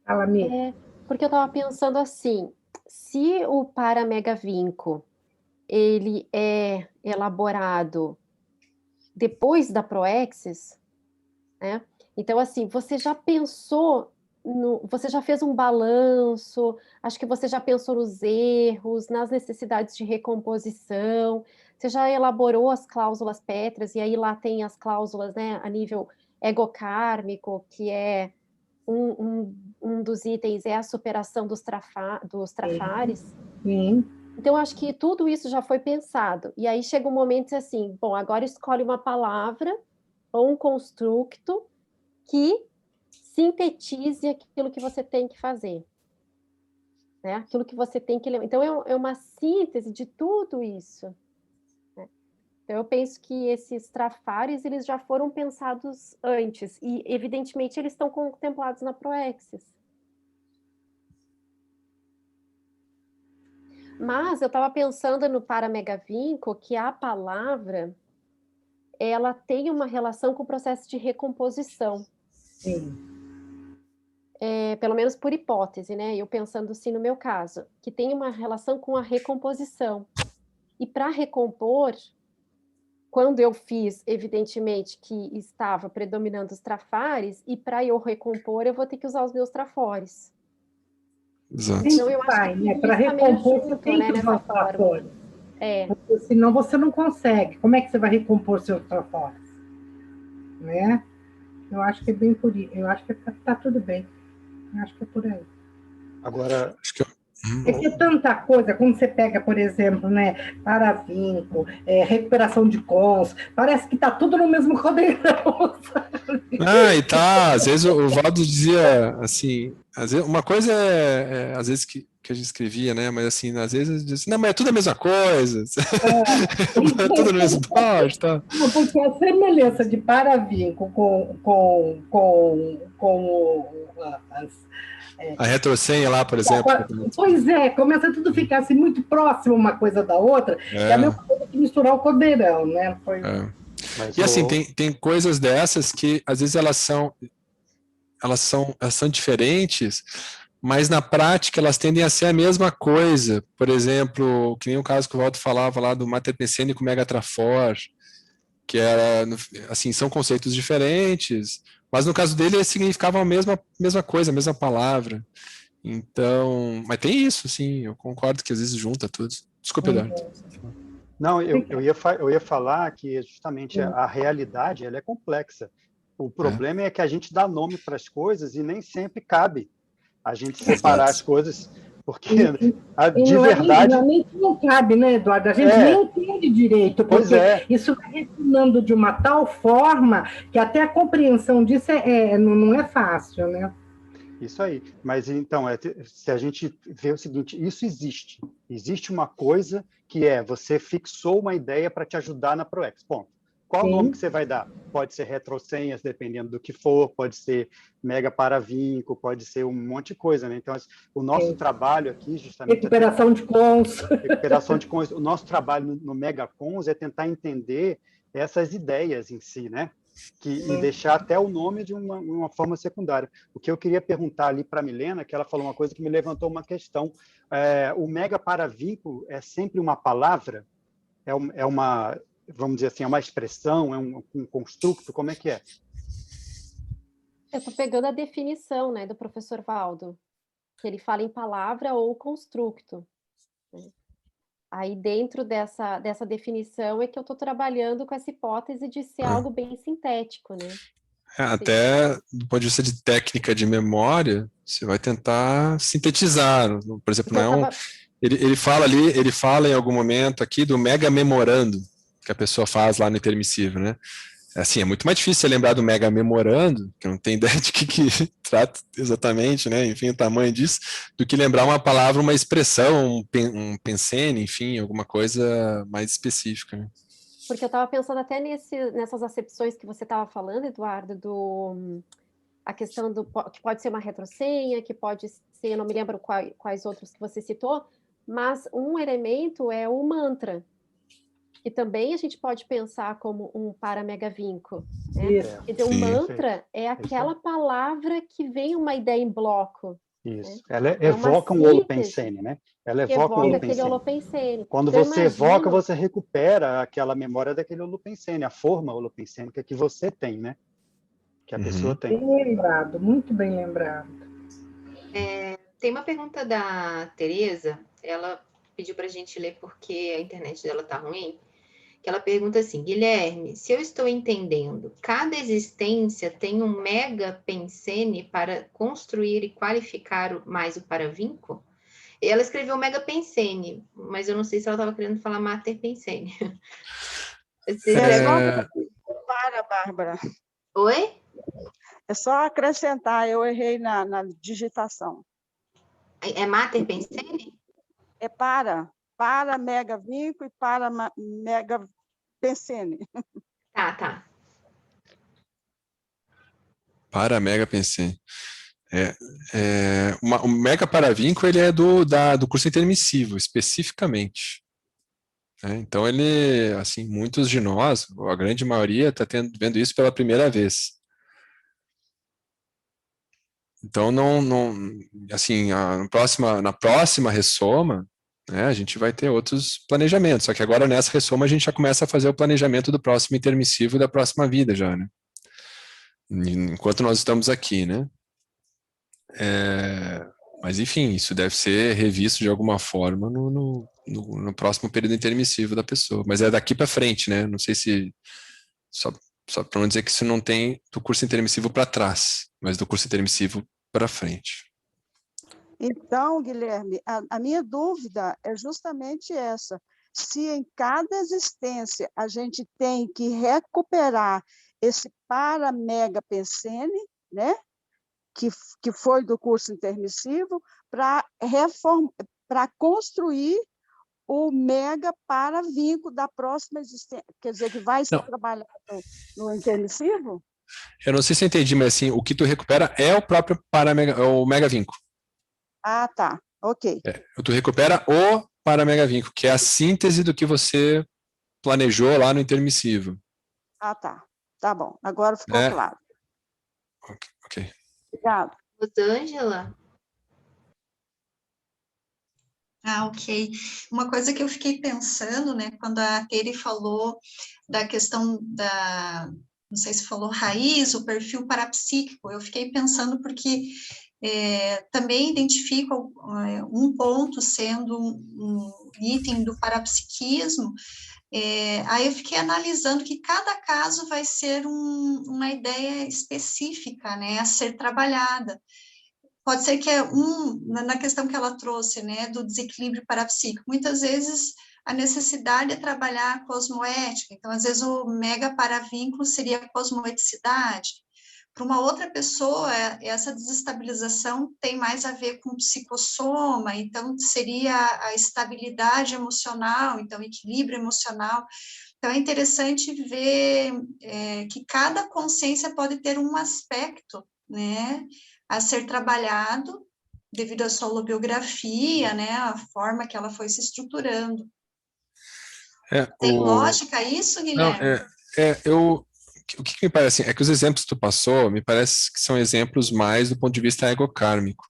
Fala, Mi. Porque eu estava pensando assim, se o paramegavinco ele é elaborado depois da proexis, né? Então, assim, você já pensou, você já fez um balanço, acho que você já pensou nos erros, nas necessidades de recomposição, você já elaborou as cláusulas pétreas, e aí lá tem as cláusulas, né, a nível egokármico, que é um dos itens é a superação dos trafares. Sim. Então, acho que tudo isso já foi pensado. E aí chega um momento assim, bom, agora escolhe uma palavra ou um construto que sintetize aquilo que você tem que fazer. Né? Aquilo que você tem que lembrar. Então, é uma síntese de tudo isso. Né? Então, eu penso que esses trafares, eles já foram pensados antes. E, evidentemente, eles estão contemplados na proexis. Mas eu estava pensando no paramegavinco que a palavra ela tem uma relação com o processo de recomposição. Sim. Pelo menos por hipótese, né? Eu pensando assim no meu caso, que tem uma relação com a recomposição. E para recompor, quando eu fiz, evidentemente, que estava predominando os trafares, e para eu recompor, eu vou ter que usar os meus trafores. Exato. Então, eu acho que para recompor, você tem que usar os trafores. Porque senão você não consegue. Como é que você vai recompor seus trafores? Né? Eu acho que é bem por isso. Eu acho que está tudo bem. Eu acho que é por aí. Agora, Acho que É que é tanta coisa, quando você pega, por exemplo, né, paravinco, recuperação de cons, parece que está tudo no mesmo caldeirão. E tá, às vezes o Valdo dizia assim, às vezes, uma coisa às vezes que a gente escrevia, né, mas assim, às vezes dizia assim, não, mas é tudo a mesma coisa, é tudo no mesmo pote, tá? Porque a semelhança de paravinco A retrosenha lá, por exemplo. Pois é, começa tudo a ficar assim, muito próximo uma coisa da outra, é a mesma coisa que misturar o caldeirão, né? E assim, tem coisas dessas que às vezes elas são diferentes, mas na prática elas tendem a ser a mesma coisa. Por exemplo, que nem o caso que o Waldo falava lá do Mater Pensene com Megatrafor, que era, assim, são conceitos diferentes, mas no caso dele significavam a mesma coisa, a mesma palavra. Então, mas tem isso, sim, eu concordo que às vezes junta tudo. Desculpe, Eduardo. Não, eu ia falar que justamente a realidade ela é complexa. O problema é que a gente dá nome para as coisas e nem sempre cabe a gente separar as coisas, porque de verdade... Não cabe, né, Eduardo? A gente nem entende direito, porque isso vai refinando de uma tal forma que até a compreensão disso não é fácil, né? Isso aí. Mas, então, se a gente vê o seguinte, isso existe. Existe uma coisa que você fixou uma ideia para te ajudar na ProEx. Ponto. Qual o nome que você vai dar? Pode ser retrosenhas, dependendo do que for, pode ser mega paravinco, pode ser um monte de coisa, né? Então, o nosso trabalho aqui, justamente... Recuperação de cons. Recuperação de cons. O nosso trabalho no Megacons é tentar entender essas ideias em si, né? E deixar até o nome de uma forma secundária. O que eu queria perguntar ali para a Milena, que ela falou uma coisa que me levantou uma questão. O mega paravinco é sempre uma palavra? É uma... vamos dizer assim, é uma expressão, é um construto, como é que é? Eu estou pegando a definição, né, do professor Valdo, que ele fala em palavra ou construto. Né? Aí, dentro dessa definição, é que eu estou trabalhando com essa hipótese de ser algo bem sintético, né? Até do ponto de vista de técnica de memória, você vai tentar sintetizar. Por exemplo, ele fala em algum momento aqui do mega memorando, que a pessoa faz lá no intermissivo, né? Assim, é muito mais difícil você lembrar do mega memorando, que não tem ideia de que trata exatamente, né? Enfim, o tamanho disso, do que lembrar uma palavra, uma expressão, um pensene, enfim, alguma coisa mais específica, né? Porque eu estava pensando até nessas acepções que você estava falando, Eduardo, a questão que pode ser uma retrosenha, que pode ser, eu não me lembro quais outros que você citou, mas um elemento é o mantra, que também a gente pode pensar como um paramegavinco. Né? Quer dizer, o mantra é aquela palavra que vem uma ideia em bloco. Isso. Né? Ela evoca um holopensene, né? Ela evoca um holopensene. Quando você evoca, você recupera aquela memória daquele holopensene, a forma holopensênica que você tem, né? Que a pessoa tem. Bem lembrado, muito bem lembrado. Tem uma pergunta da Tereza, ela pediu para a gente ler porque a internet dela está ruim, que ela pergunta assim, Guilherme, se eu estou entendendo, cada existência tem um mega pensene para construir e qualificar mais o paravinco? E ela escreveu mega pensene, mas eu não sei se ela estava querendo falar mater pensene. Para, Bárbara. Oi? É só acrescentar, eu errei na digitação. É mater pensene? É para mega vinco e para mega pensene. Tá. Para mega pensene. O mega paravinco ele é do curso intermissivo, especificamente. Então ele, assim, muitos de nós, a grande maioria, está vendo isso pela primeira vez. Então assim, na próxima ressoma, né, a gente vai ter outros planejamentos. Só que agora nessa ressoma a gente já começa a fazer o planejamento do próximo intermissivo da próxima vida já, né? Enquanto nós estamos aqui, né? Mas enfim, isso deve ser revisto de alguma forma no próximo período intermissivo da pessoa. Mas é daqui para frente, né? Não sei se só para não dizer que isso não tem do curso intermissivo para trás, mas do curso intermissivo para frente. Então, Guilherme, a minha dúvida é justamente essa. Se em cada existência a gente tem que recuperar esse para-mega-pensene, né, que foi do curso intermissivo, para construir o mega para-vínculo da próxima existência, quer dizer, que vai ser trabalhado no intermissivo? Eu não sei se eu entendi, mas assim, o que tu recupera é o próprio o mega-vínculo. Ah, tá. Ok. Tu recupera o para-mega-vínculo, que é a síntese do que você planejou lá no intermissivo. Ah, tá. Tá bom. Agora ficou claro. Ok. Obrigada. Rosângela? Ok. Uma coisa que eu fiquei pensando, né, quando a Tere falou da questão da, não sei se falou raiz, o perfil parapsíquico, eu fiquei pensando porque também identifico um ponto sendo um item do parapsiquismo, aí eu fiquei analisando que cada caso vai ser uma ideia específica, né, a ser trabalhada. Pode ser que na questão que ela trouxe, né, do desequilíbrio parapsíquico, muitas vezes a necessidade é trabalhar a cosmoética, então às vezes o mega paravínculo seria a cosmoeticidade. Para uma outra pessoa, essa desestabilização tem mais a ver com psicossoma, então seria a estabilidade emocional, então equilíbrio emocional. Então é interessante ver que cada consciência pode ter um aspecto, né, a ser trabalhado devido à sua holobiografia, né, a forma que ela foi se estruturando. Tem lógica isso, Guilherme? O que me parece assim, é que os exemplos que tu passou me parece que são exemplos mais do ponto de vista egocármico.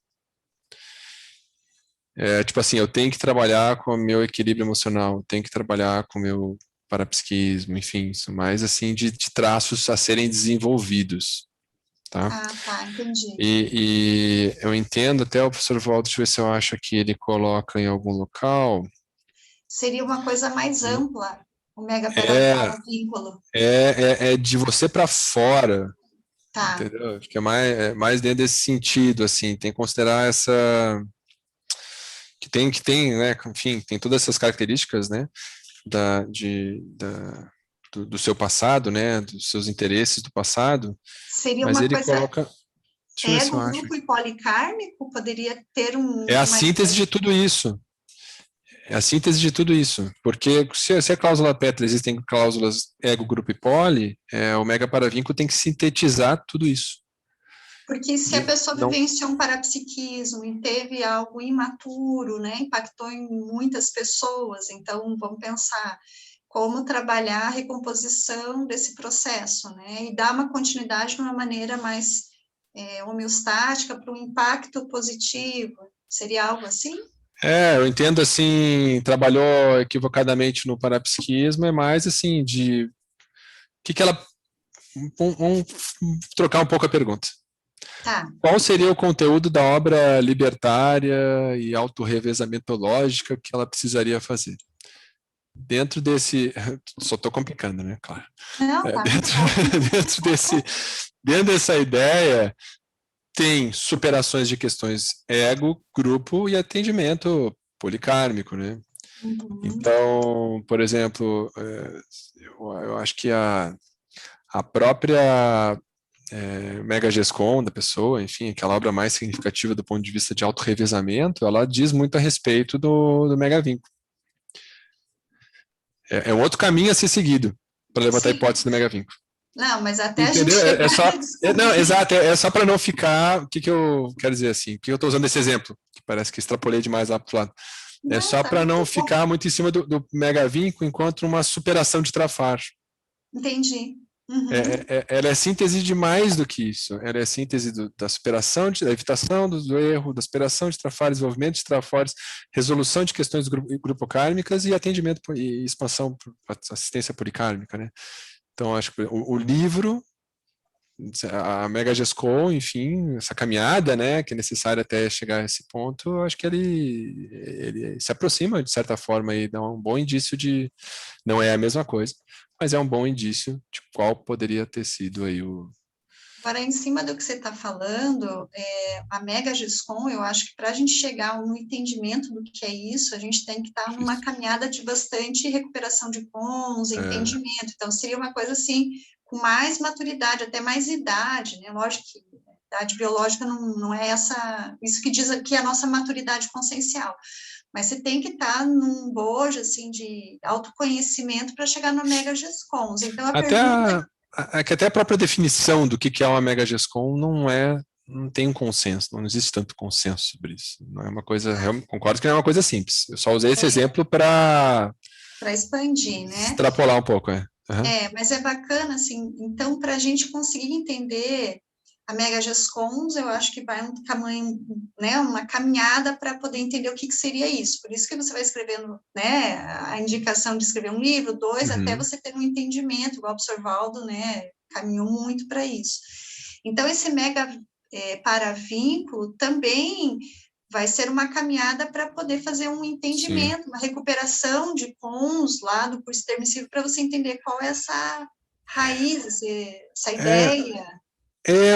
Tipo assim, eu tenho que trabalhar com o meu equilíbrio emocional, tenho que trabalhar com o meu parapsiquismo, enfim, isso mais assim de traços a serem desenvolvidos. Tá? Ah, tá, entendi. E eu entendo até o professor Waldo, deixa eu ver se eu acho que ele coloca em algum local. Seria uma coisa mais ampla, o mega paravínculo. É de você para fora, tá. Entendeu? Acho que é mais dentro desse sentido, assim, tem que considerar que tem, né, enfim, tem todas essas características, né, do seu passado, né, dos seus interesses do passado. Seria mas uma ele coisa coloca, grupo e policármico, poderia ter É a síntese de tudo isso. É a síntese de tudo isso. Porque se a cláusula Petra existem cláusulas ego, grupo e poli, o mega paravínculo tem que sintetizar tudo isso. Porque se a pessoa vivenciou um parapsiquismo e teve algo imaturo, né, impactou em muitas pessoas, então vamos pensar como trabalhar a recomposição desse processo, né, e dar uma continuidade de uma maneira mais homeostática para um impacto positivo. Seria algo assim? Eu entendo assim, trabalhou equivocadamente no parapsiquismo, é mais assim, de que ela... Vamos trocar um pouco a pergunta. Tá. Qual seria o conteúdo da obra libertária e autorrevesamentológica que ela precisaria fazer? Dentro desse... Só estou complicando, né? Claro. Não, tá. Dentro dessa ideia, tem superações de questões ego, grupo e atendimento policármico, né? Uhum. Então, por exemplo, eu acho que a própria Mega Gescom da pessoa, enfim, aquela obra mais significativa do ponto de vista de autorrevezamento, ela diz muito a respeito do mega vínculo. É um outro caminho a ser seguido para levantar a hipótese do mega vínculo. Não, mas até Entendeu? a gente Não, exato, é só para não ficar... O que eu quero dizer assim? Por que eu estou usando esse exemplo? Que parece que extrapolei demais lá para o lado. É só para não ficar muito em cima do mega vínculo enquanto uma superação de trafar. Entendi. Uhum. Ela é síntese de mais do que isso. Ela é síntese da superação, da evitação do erro, da superação de trafares, desenvolvimento de trafares, resolução de questões grupocármicas e atendimento e expansão, assistência policármica, né? Então, acho que o livro, a Mega Gescom, enfim, essa caminhada, né, que é necessária até chegar a esse ponto, eu acho que ele se aproxima, de certa forma, e dá um bom indício de... Não é a mesma coisa, mas é um bom indício de qual poderia ter sido aí o Agora, em cima do que você está falando, a Mega GESCOM, eu acho que para a gente chegar a um entendimento do que é isso, a gente tem que estar numa caminhada de bastante recuperação de cons, entendimento. Então, seria uma coisa assim, com mais maturidade, até mais idade, né? Lógico que a idade biológica não é isso que diz aqui a nossa maturidade consciencial. Mas você tem que estar num bojo, assim, de autoconhecimento para chegar no Mega GESCONs. Então, a pergunta... que até a própria definição do que é uma Mega GESCOM não tem um consenso, não existe tanto consenso sobre isso. Não é uma coisa, concordo que não é uma coisa simples. Eu só usei esse exemplo para expandir, né? Extrapolar um pouco, mas é bacana, assim, então, para a gente conseguir entender a Mega GESCONs, eu acho que vai um tamanho, né, uma caminhada para poder entender o que seria isso. Por isso que você vai escrevendo, né, a indicação de escrever um livro, 2, até você ter um entendimento, igual o professor Valdo, né, caminhou muito para isso. Então, esse mega paravínculo também vai ser uma caminhada para poder fazer um entendimento, uma recuperação de cons lá do curso intermissivo, para você entender qual é essa raiz, essa ideia.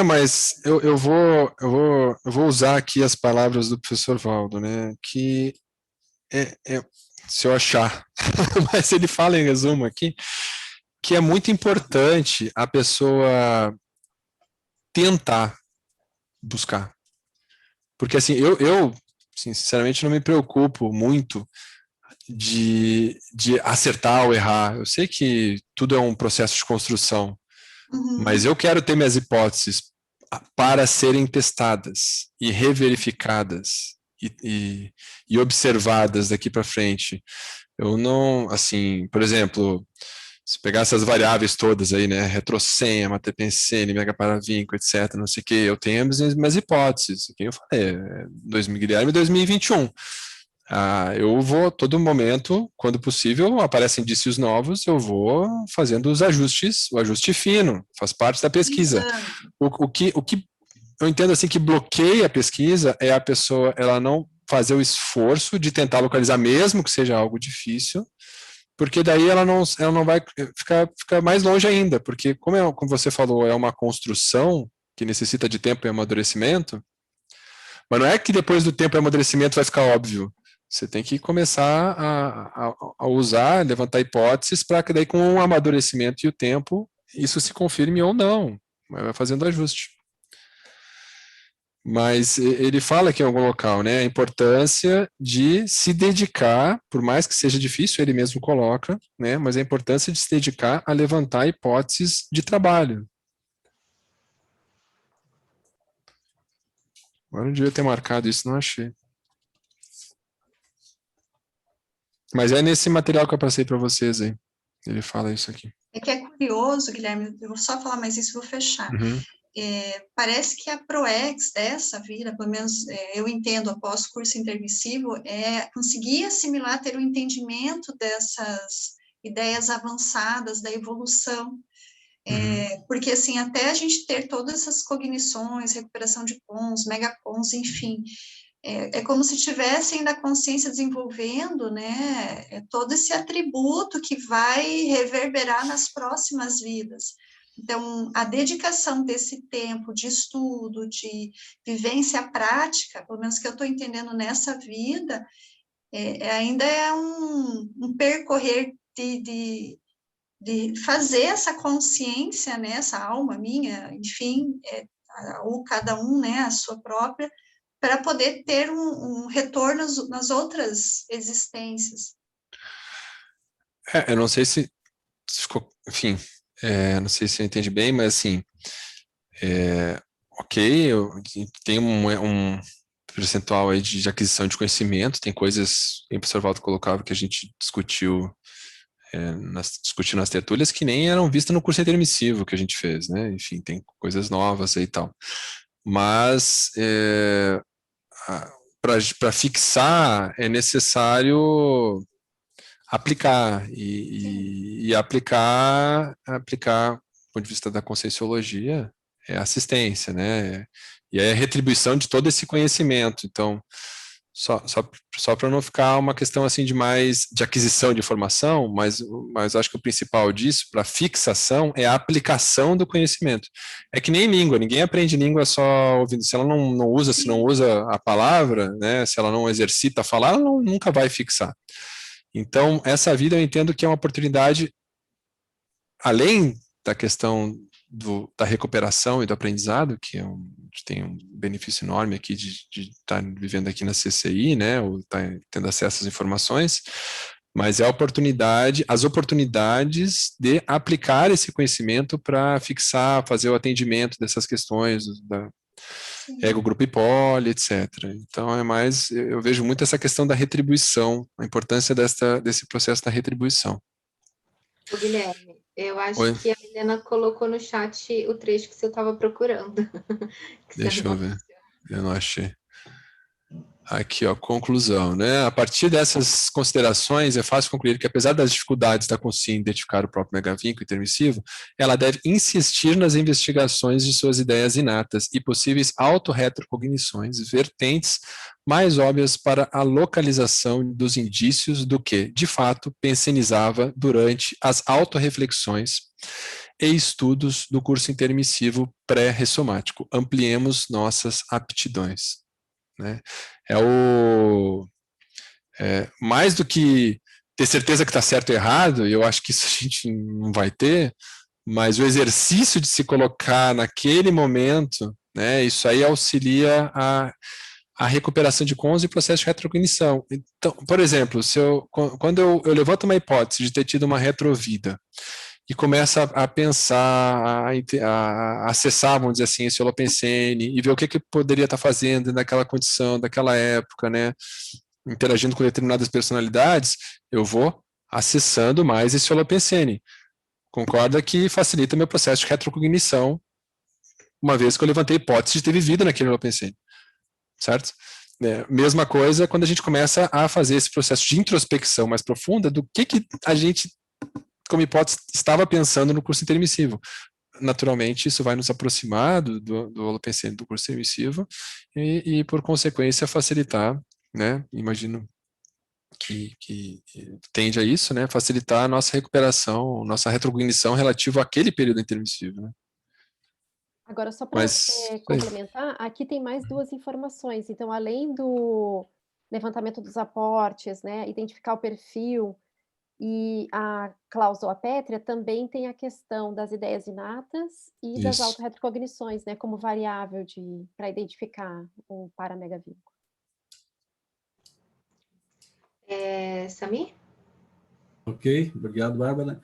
Mas eu vou usar aqui as palavras do professor Valdo, né? Que se eu achar, mas ele fala em resumo aqui, que é muito importante a pessoa tentar buscar. Porque assim, eu sinceramente não me preocupo muito de acertar ou errar. Eu sei que tudo é um processo de construção. Mas eu quero ter minhas hipóteses para serem testadas e reverificadas e observadas daqui para frente. Eu não, assim, por exemplo, se pegar essas variáveis todas aí, né, retrocem, matepensene, megaparavínculo, etc, não sei o que, eu tenho as minhas hipóteses, que eu falei, Guilherme 2021. Eu vou, todo momento, quando possível, aparecem indícios novos, eu vou fazendo os ajustes, o ajuste fino, faz parte da pesquisa. O que eu entendo assim que bloqueia a pesquisa é a pessoa, ela não fazer o esforço de tentar localizar, mesmo que seja algo difícil, porque daí ela não vai ficar mais longe ainda, porque como você falou, é uma construção que necessita de tempo e amadurecimento, mas não é que depois do tempo e amadurecimento vai ficar óbvio. Você tem que começar a usar, levantar hipóteses para que daí com o amadurecimento e o tempo isso se confirme ou não, vai fazendo ajuste. Mas ele fala aqui em algum local, né, a importância de se dedicar, por mais que seja difícil, ele mesmo coloca, né, mas a importância de se dedicar a levantar hipóteses de trabalho. Agora eu devia ter marcado isso, não achei. Mas é nesse material que eu passei para vocês aí. Ele fala isso aqui. É que é curioso, Guilherme, eu vou só falar mais isso e vou fechar. Parece que a ProEx dessa vida, pelo menos eu entendo após o curso intermissivo, é conseguir assimilar, ter um entendimento dessas ideias avançadas da evolução. Porque, assim, até a gente ter todas essas cognições, recuperação de cons, megacons, enfim, é como se tivesse ainda a consciência desenvolvendo, né, todo esse atributo que vai reverberar nas próximas vidas. Então, a dedicação desse tempo de estudo, de vivência prática, pelo menos que eu estou entendendo nessa vida, ainda é um percorrer de fazer essa consciência, né, essa alma minha, enfim, ou cada um, né, a sua própria, para poder ter um retorno nas outras existências. Eu não sei se ficou, enfim, não sei se eu entendi bem, mas assim, ok, tem um percentual aí de aquisição de conhecimento, tem coisas, o professor Valdo colocava que a gente discutiu nas tertúlias que nem eram vistas no curso intermissivo que a gente fez, né? Enfim, tem coisas novas aí e tal. Mas para fixar é necessário aplicar e aplicar do ponto de vista da conscienciologia é assistência, né? E é a retribuição de todo esse conhecimento. Então, Só para não ficar uma questão assim de aquisição de informação, mas acho que o principal disso, para fixação, é a aplicação do conhecimento. É que nem língua, ninguém aprende língua só ouvindo. Se ela se não usa a palavra, né, se ela não exercita a falar, ela nunca vai fixar. Então, essa vida eu entendo que é uma oportunidade, além da questão da recuperação e do aprendizado, que tem um benefício enorme aqui de estar vivendo aqui na CCI, né, ou estar tendo acesso às informações, mas é as oportunidades de aplicar esse conhecimento para fixar, fazer o atendimento dessas questões da ego, grupo e poli, etc. Então, eu vejo muito essa questão da retribuição, a importância desse processo da retribuição. Ô, Guilherme, eu acho Oi? que a Helena colocou no chat o trecho que você estava procurando. Deixa eu ver, eu não achei. Aqui, ó, conclusão, né? A partir dessas considerações, é fácil concluir que, apesar das dificuldades da consciência em identificar o próprio megavínculo intermissivo, ela deve insistir nas investigações de suas ideias inatas e possíveis autorretrocognições, vertentes mais óbvias para a localização dos indícios do que, de fato, pensionizava durante as autorreflexões e estudos do curso intermissivo pré-ressomático. Ampliemos nossas aptidões. Né? Mais do que ter certeza que está certo ou errado, e eu acho que isso a gente não vai ter, mas o exercício de se colocar naquele momento, né, isso aí auxilia a recuperação de cons e processo de retrocognição. Então, por exemplo, quando eu levanto uma hipótese de ter tido uma retrovida, e começa a pensar, a acessar, vamos dizer assim, esse holopensene e ver o que poderia estar fazendo naquela condição, daquela época, né, interagindo com determinadas personalidades, eu vou acessando mais esse holopensene. Concorda que facilita meu processo de retrocognição, uma vez que eu levantei a hipótese de ter vivido naquele holopensene, certo? Mesma coisa quando a gente começa a fazer esse processo de introspecção mais profunda do que a gente, como hipótese, estava pensando no curso intermissivo. Naturalmente, isso vai nos aproximar do holopensene do curso intermissivo e, por consequência, facilitar, né? Imagino que tende a isso, né? Facilitar a nossa recuperação, nossa retrocognição relativa àquele período intermissivo, né? Agora, só para complementar, aqui tem mais duas informações. Então, além do levantamento dos aportes, né? Identificar o perfil, e a cláusula pétrea também tem a questão das ideias inatas e das autorretrocognições, né, como variável para identificar o paramegavínculo. Samir? Ok, obrigado, Bárbara.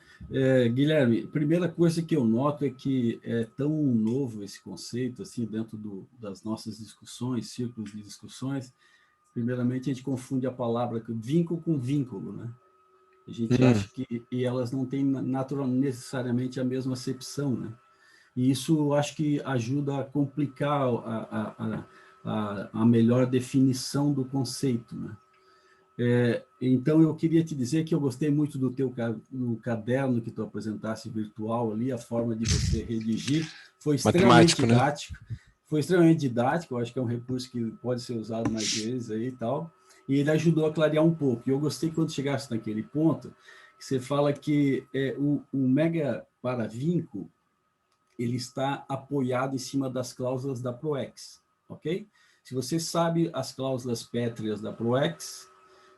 Guilherme, a primeira coisa que eu noto é que é tão novo esse conceito, assim, dentro das nossas discussões, círculos de discussões. Primeiramente, a gente confunde a palavra vínculo com vínculo, né? A gente acha que elas não têm necessariamente a mesma acepção, né? E isso eu acho que ajuda a complicar a melhor definição do conceito, né? Então, eu queria te dizer que eu gostei muito do caderno que tu apresentasse virtual ali, a forma de você redigir, foi extremamente didático, né? Foi extremamente didático, eu acho que é um recurso que pode ser usado mais vezes aí e tal. E ele ajudou a clarear um pouco. E eu gostei quando chegasse naquele ponto, que você fala que o mega paravínculo ele está apoiado em cima das cláusulas da PROEX, ok? Se você sabe as cláusulas pétreas da PROEX,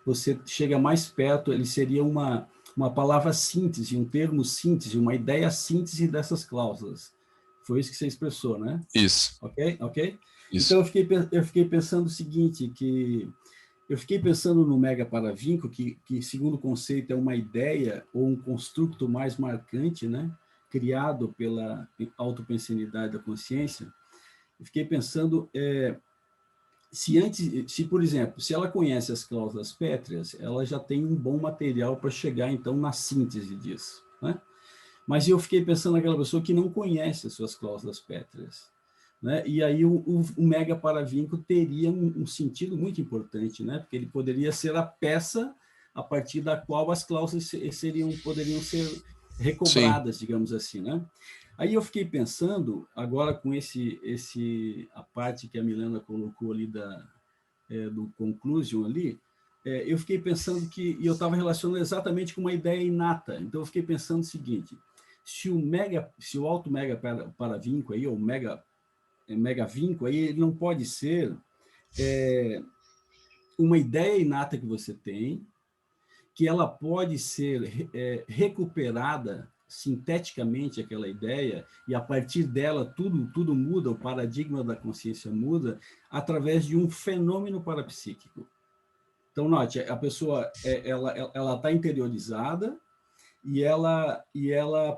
você chega mais perto, ele seria uma palavra síntese, um termo síntese, uma ideia síntese dessas cláusulas. Foi isso que você expressou, né? Isso. Ok? Isso. Então, eu fiquei pensando o seguinte, eu fiquei pensando no mega paravínculo, que segundo o conceito é uma ideia ou um construto mais marcante, né? Criado pela autopensenidade da consciência. Eu fiquei pensando, por exemplo, se ela conhece as cláusulas pétreas, ela já tem um bom material para chegar, então, na síntese disso, né? Mas eu fiquei pensando naquela pessoa que não conhece as suas cláusulas pétreas, né? E aí o mega paravínculo teria um sentido muito importante, né? Porque ele poderia ser a peça a partir da qual as cláusulas poderiam ser recobradas, sim, digamos assim, né? Aí eu fiquei pensando, agora com a parte que a Milena colocou ali do conclusion ali, eu fiquei pensando e eu estava relacionando exatamente com uma ideia inata. Então, eu fiquei pensando o seguinte, se o alto mega paravínculo aí, ou mega vínculo aí, ele não pode ser uma ideia inata que você tem, que ela pode ser recuperada sinteticamente, aquela ideia, e a partir dela tudo muda, o paradigma da consciência muda, através de um fenômeno parapsíquico. Então, note, a pessoa ela está interiorizada e ela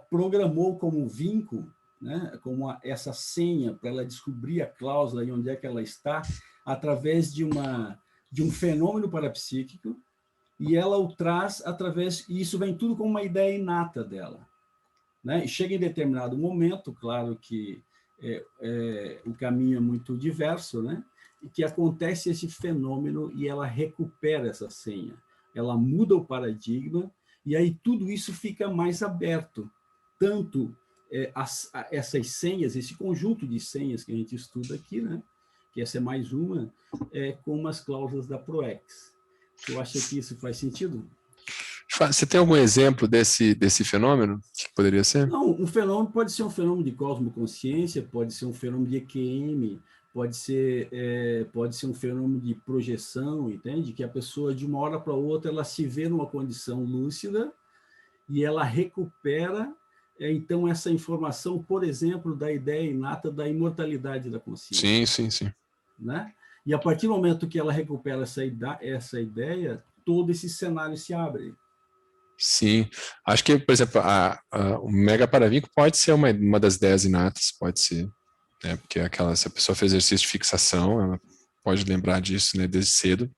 programou como vínculo, né, como essa senha para ela descobrir a cláusula e onde é que ela está, através de um fenômeno parapsíquico, e ela o traz e isso vem tudo como uma ideia inata dela, né? E chega em determinado momento, claro que o caminho é muito diverso, né? E que acontece esse fenômeno e ela recupera essa senha, ela muda o paradigma, e aí tudo isso fica mais aberto, tanto essas senhas, esse conjunto de senhas que a gente estuda aqui, né? Que essa é mais uma, como as cláusulas da PROEX. Eu acho que isso faz sentido? Você tem algum exemplo desse fenômeno que poderia ser? Não, um fenômeno pode ser um fenômeno de cosmoconsciência, pode ser um fenômeno de EQM, pode ser um fenômeno de projeção, entende? Que a pessoa, de uma hora para outra, ela se vê numa condição lúcida e ela recupera, então, essa informação, por exemplo, da ideia inata da imortalidade da consciência. Sim. Né? E a partir do momento que ela recupera essa ideia, todo esse cenário se abre. Sim, acho que, por exemplo, o mega paravínculo pode ser uma das ideias inatas, pode ser, né? Porque se a pessoa fez exercício de fixação, ela pode lembrar disso, né, desde cedo.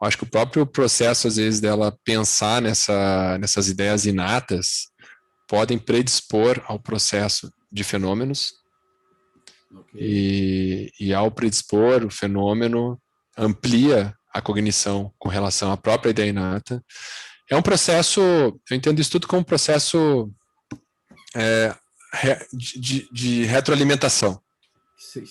Eu acho que o próprio processo, às vezes, dela pensar nessas ideias inatas podem predispor ao processo de fenômenos. Okay. E ao predispor o fenômeno, amplia a cognição com relação à própria ideia inata. É um processo, eu entendo isso tudo como um processo de retroalimentação.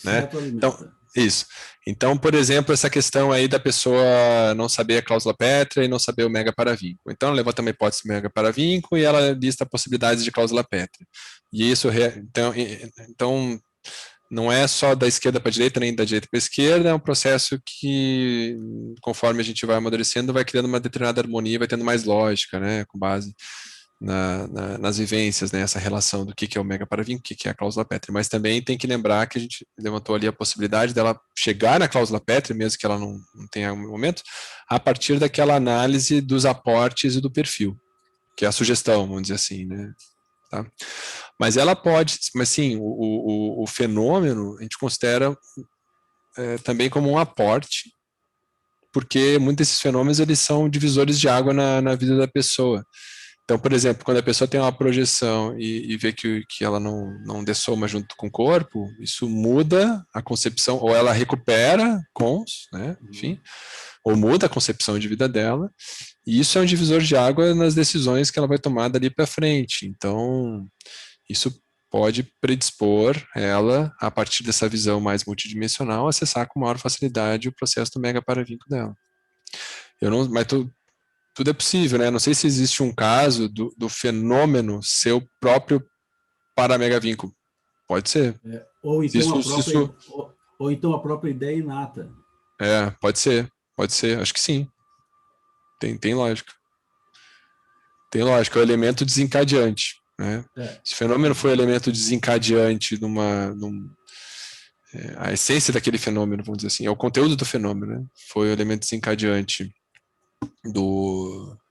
Né? Então, isso. Então, por exemplo, essa questão aí da pessoa não saber a cláusula pétrea e não saber o mega paravínculo. Então, ela levanta uma hipótese mega paravínculo e ela lista possibilidades de cláusula pétrea. E isso, então não é só da esquerda para a direita, nem da direita para a esquerda, é um processo que, conforme a gente vai amadurecendo, vai criando uma determinada harmonia, vai tendo mais lógica, né, com base nas vivências, né, essa relação do que é o mega paravínculo, o que é a cláusula pétrea. Mas também tem que lembrar que a gente levantou ali a possibilidade dela chegar na cláusula pétrea, mesmo que ela não tenha um momento, a partir daquela análise dos aportes e do perfil, que é a sugestão, vamos dizer assim, né. Tá? Mas ela pode, mas sim, o fenômeno a gente considera também como um aporte, porque muitos desses fenômenos eles são divisores de água na vida da pessoa. Então, por exemplo, quando a pessoa tem uma projeção e vê que ela não dessoma junto com o corpo, isso muda a concepção, ou ela recupera né, enfim, ou muda a concepção de vida dela, e isso é um divisor de água nas decisões que ela vai tomar dali para frente. Então, isso pode predispor ela, a partir dessa visão mais multidimensional, a acessar com maior facilidade o processo do mega paravínculo dela. Mas tudo é possível, né? Não sei se existe um caso do fenômeno ser o próprio paramegavínculo. Pode ser. Ou então a própria ideia inata. Pode ser. Acho que sim. Tem lógica. Tem lógica. É o elemento desencadeante. Né? Se o fenômeno foi elemento desencadeante a essência daquele fenômeno, vamos dizer assim, é o conteúdo do fenômeno, né? Foi o elemento desencadeante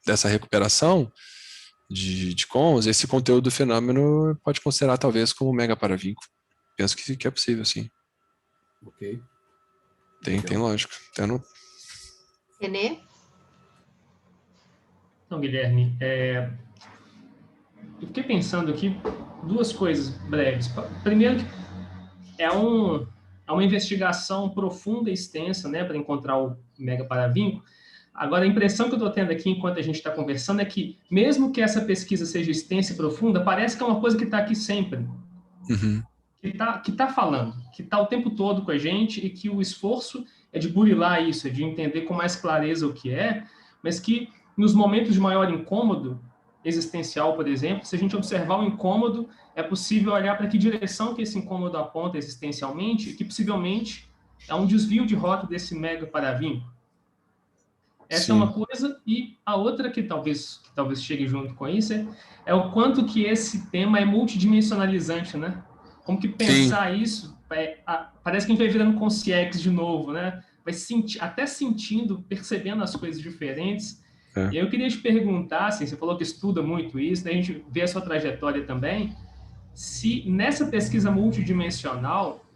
dessa recuperação de cons, esse conteúdo do fenômeno pode considerar talvez como mega paravínculo. Penso que é possível, sim. Ok. Tem lógica. Renê? Então, Guilherme, eu fiquei pensando aqui duas coisas breves. Primeiro, é uma investigação profunda e extensa, né, para encontrar o mega paravínculo. Agora, a impressão que eu estou tendo aqui enquanto a gente está conversando é que, mesmo que essa pesquisa seja extensa e profunda, parece que é uma coisa que está aqui sempre. Uhum. Que está falando, que está o tempo todo com a gente e que o esforço é de burilar isso, é de entender com mais clareza o que é, mas que nos momentos de maior incômodo existencial, por exemplo, se a gente observar o incômodo, é possível olhar para que direção que esse incômodo aponta existencialmente, que possivelmente é um desvio de rota desse mega paravínculo. Essa Sim. é uma coisa, e a outra que talvez chegue junto com isso é o quanto que esse tema é multidimensionalizante, né? Como que pensar isso, parece que a gente vai virando consciex de novo, né? Vai até sentindo, percebendo as coisas diferentes. E aí eu queria te perguntar, assim, você falou que estuda muito isso, né? A gente vê a sua trajetória também, se nessa pesquisa multidimensional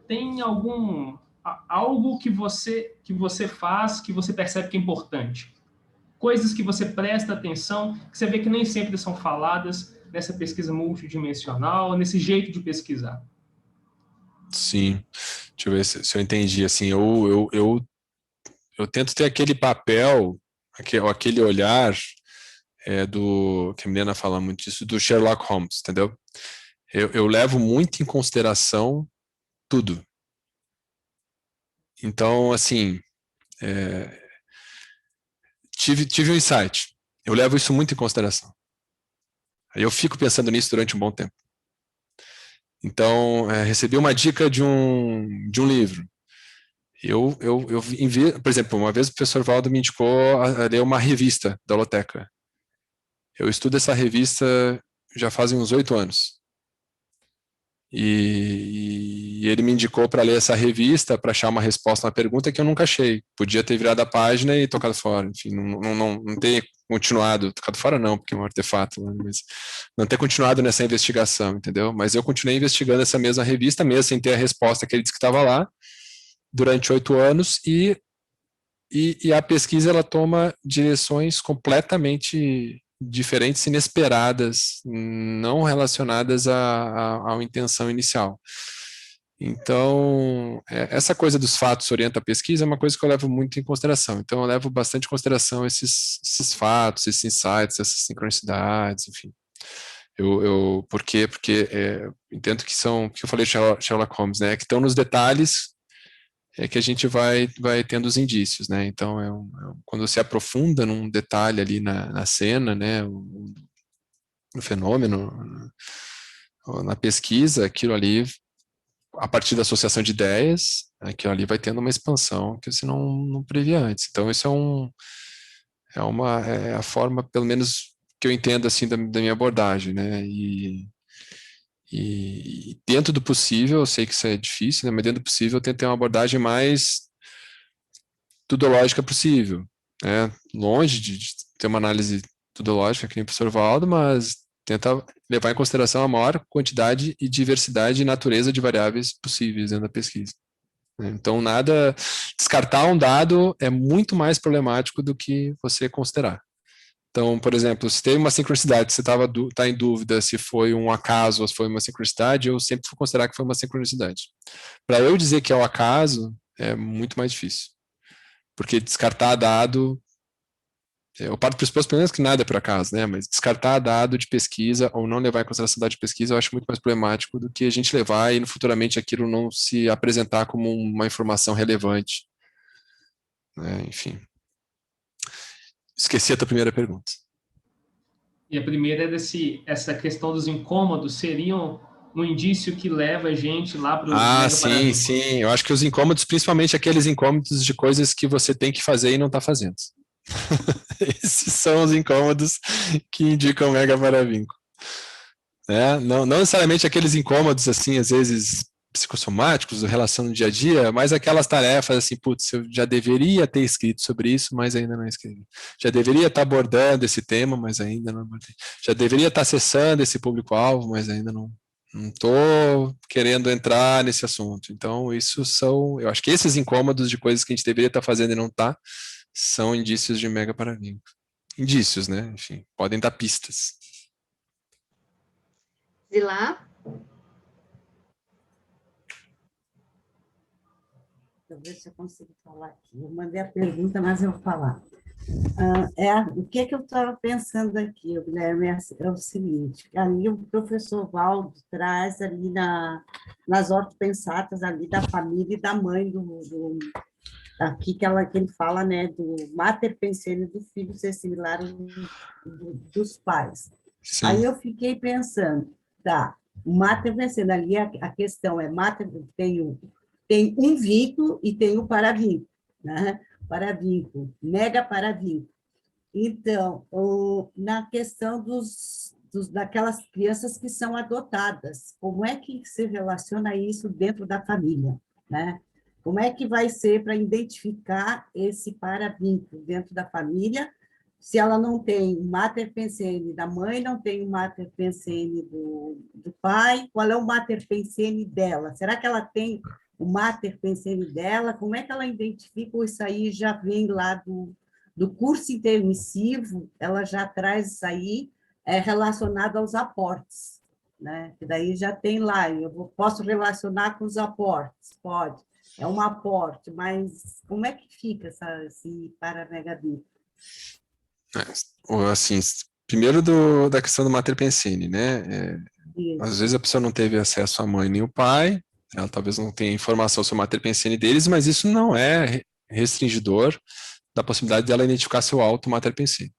tem algo que você faz, que você percebe que é importante. Coisas que você presta atenção, que você vê que nem sempre são faladas nessa pesquisa multidimensional, nesse jeito de pesquisar. Sim. Deixa eu ver se eu entendi. Assim, eu tento ter aquele papel, aquele olhar que a Milena fala muito disso, do Sherlock Holmes, entendeu? Eu levo muito em consideração tudo. Então, assim, tive um insight. Eu levo isso muito em consideração. Aí eu fico pensando nisso durante um bom tempo. Então, recebi uma dica de um livro. Por exemplo, uma vez o professor Valdo me indicou a ler uma revista da Holoteca. Eu estudo essa revista já fazem uns 8 anos. E ele me indicou para ler essa revista para achar uma resposta a uma pergunta que eu nunca achei. Podia ter virado a página e tocado fora. Enfim, não ter continuado. Tocado fora não, porque é um artefato. Né? Mas não ter continuado nessa investigação, entendeu? Mas eu continuei investigando essa mesma revista, mesmo sem ter a resposta que ele disse que estava lá, durante 8 anos. E a pesquisa ela toma direções completamente diferentes, inesperadas, não relacionadas à intenção inicial. Então, essa coisa dos fatos orienta a pesquisa é uma coisa que eu levo muito em consideração. Então, eu levo bastante em consideração esses fatos, esses insights, essas sincronicidades, enfim. Por quê? Porque entendo que eu falei Sherlock Holmes, né? Que estão nos detalhes que a gente vai tendo os indícios, né? Então, quando se aprofunda num detalhe ali na cena, né? No fenômeno, na pesquisa, aquilo ali, a partir da associação de ideias, aquilo ali vai tendo uma expansão que você não previa antes. Então, isso é a forma, pelo menos, que eu entendo, assim, da minha abordagem, né? E dentro do possível, eu sei que isso é difícil, né, mas dentro do possível eu tento ter uma abordagem mais tudológica possível, né? Longe de ter uma análise tudológica que nem o professor Valdo, mas tenta levar em consideração a maior quantidade e diversidade e natureza de variáveis possíveis dentro da pesquisa. Então, descartar um dado é muito mais problemático do que você considerar. Então, por exemplo, se tem uma sincronicidade, você está em dúvida se foi um acaso ou se foi uma sincronicidade, eu sempre vou considerar que foi uma sincronicidade. Para eu dizer que é um acaso, é muito mais difícil. Porque descartar dado, eu parto do pressuposto pelo menos que nada é por acaso, né? Mas descartar dado de pesquisa ou não levar em consideração dado de pesquisa, eu acho muito mais problemático do que a gente levar e futuramente aquilo não se apresentar como uma informação relevante. Né? Enfim. Esqueci a tua primeira pergunta. E a primeira é essa questão dos incômodos seriam um indício que leva a gente lá para o sim. Eu acho que os incômodos, principalmente aqueles incômodos de coisas que você tem que fazer e não está fazendo. Esses são os incômodos que indicam o mega paravínculo. Não necessariamente aqueles incômodos, assim, às vezes psicossomáticos, relação no dia a dia, mas aquelas tarefas assim, putz, eu já deveria ter escrito sobre isso, mas ainda não escrevi. Já deveria estar abordando esse tema, mas ainda não abordei. Já deveria estar acessando esse público-alvo, mas ainda não estou querendo entrar nesse assunto. Então, eu acho que esses incômodos de coisas que a gente deveria estar fazendo e não está, são indícios de mega paravínculo. Indícios, né? Enfim, podem dar pistas. Zilá? Deixa eu ver se eu consigo falar aqui. Eu mandei a pergunta, mas eu vou falar. O que eu estava pensando aqui, Guilherme, é o seguinte, ali o professor Valdo traz ali nas ortopensatas ali da família e da mãe aqui que ele fala, né, do mater pensene do filho ser similar dos pais. Sim. Aí eu fiquei pensando, tá, o mater pensene ali, a questão é, mater tem um vínculo e tem o paravínculo, né? Paravínculo, mega paravínculo. Então, na questão daquelas crianças que são adotadas, como é que se relaciona isso dentro da família, né? Como é que vai ser para identificar esse paravínculo dentro da família, se ela não tem o mater pensene da mãe, não tem o mater pensene do pai, qual é o mater pensene dela? Será que ela tem o mater pensene dela? Como é que ela identifica? Ou isso aí já vem lá do curso intermissivo, ela já traz isso aí relacionado aos aportes, né? Que daí já tem lá, posso relacionar com os aportes? Pode. É um aporte, mas como é que fica esse paramegavínculo? Assim, primeiro da questão do mater pensene, né? Às vezes a pessoa não teve acesso à mãe nem o pai, ela talvez não tenha informação sobre o mater pensene deles, mas isso não é restringidor da possibilidade dela identificar seu alto mater pensene.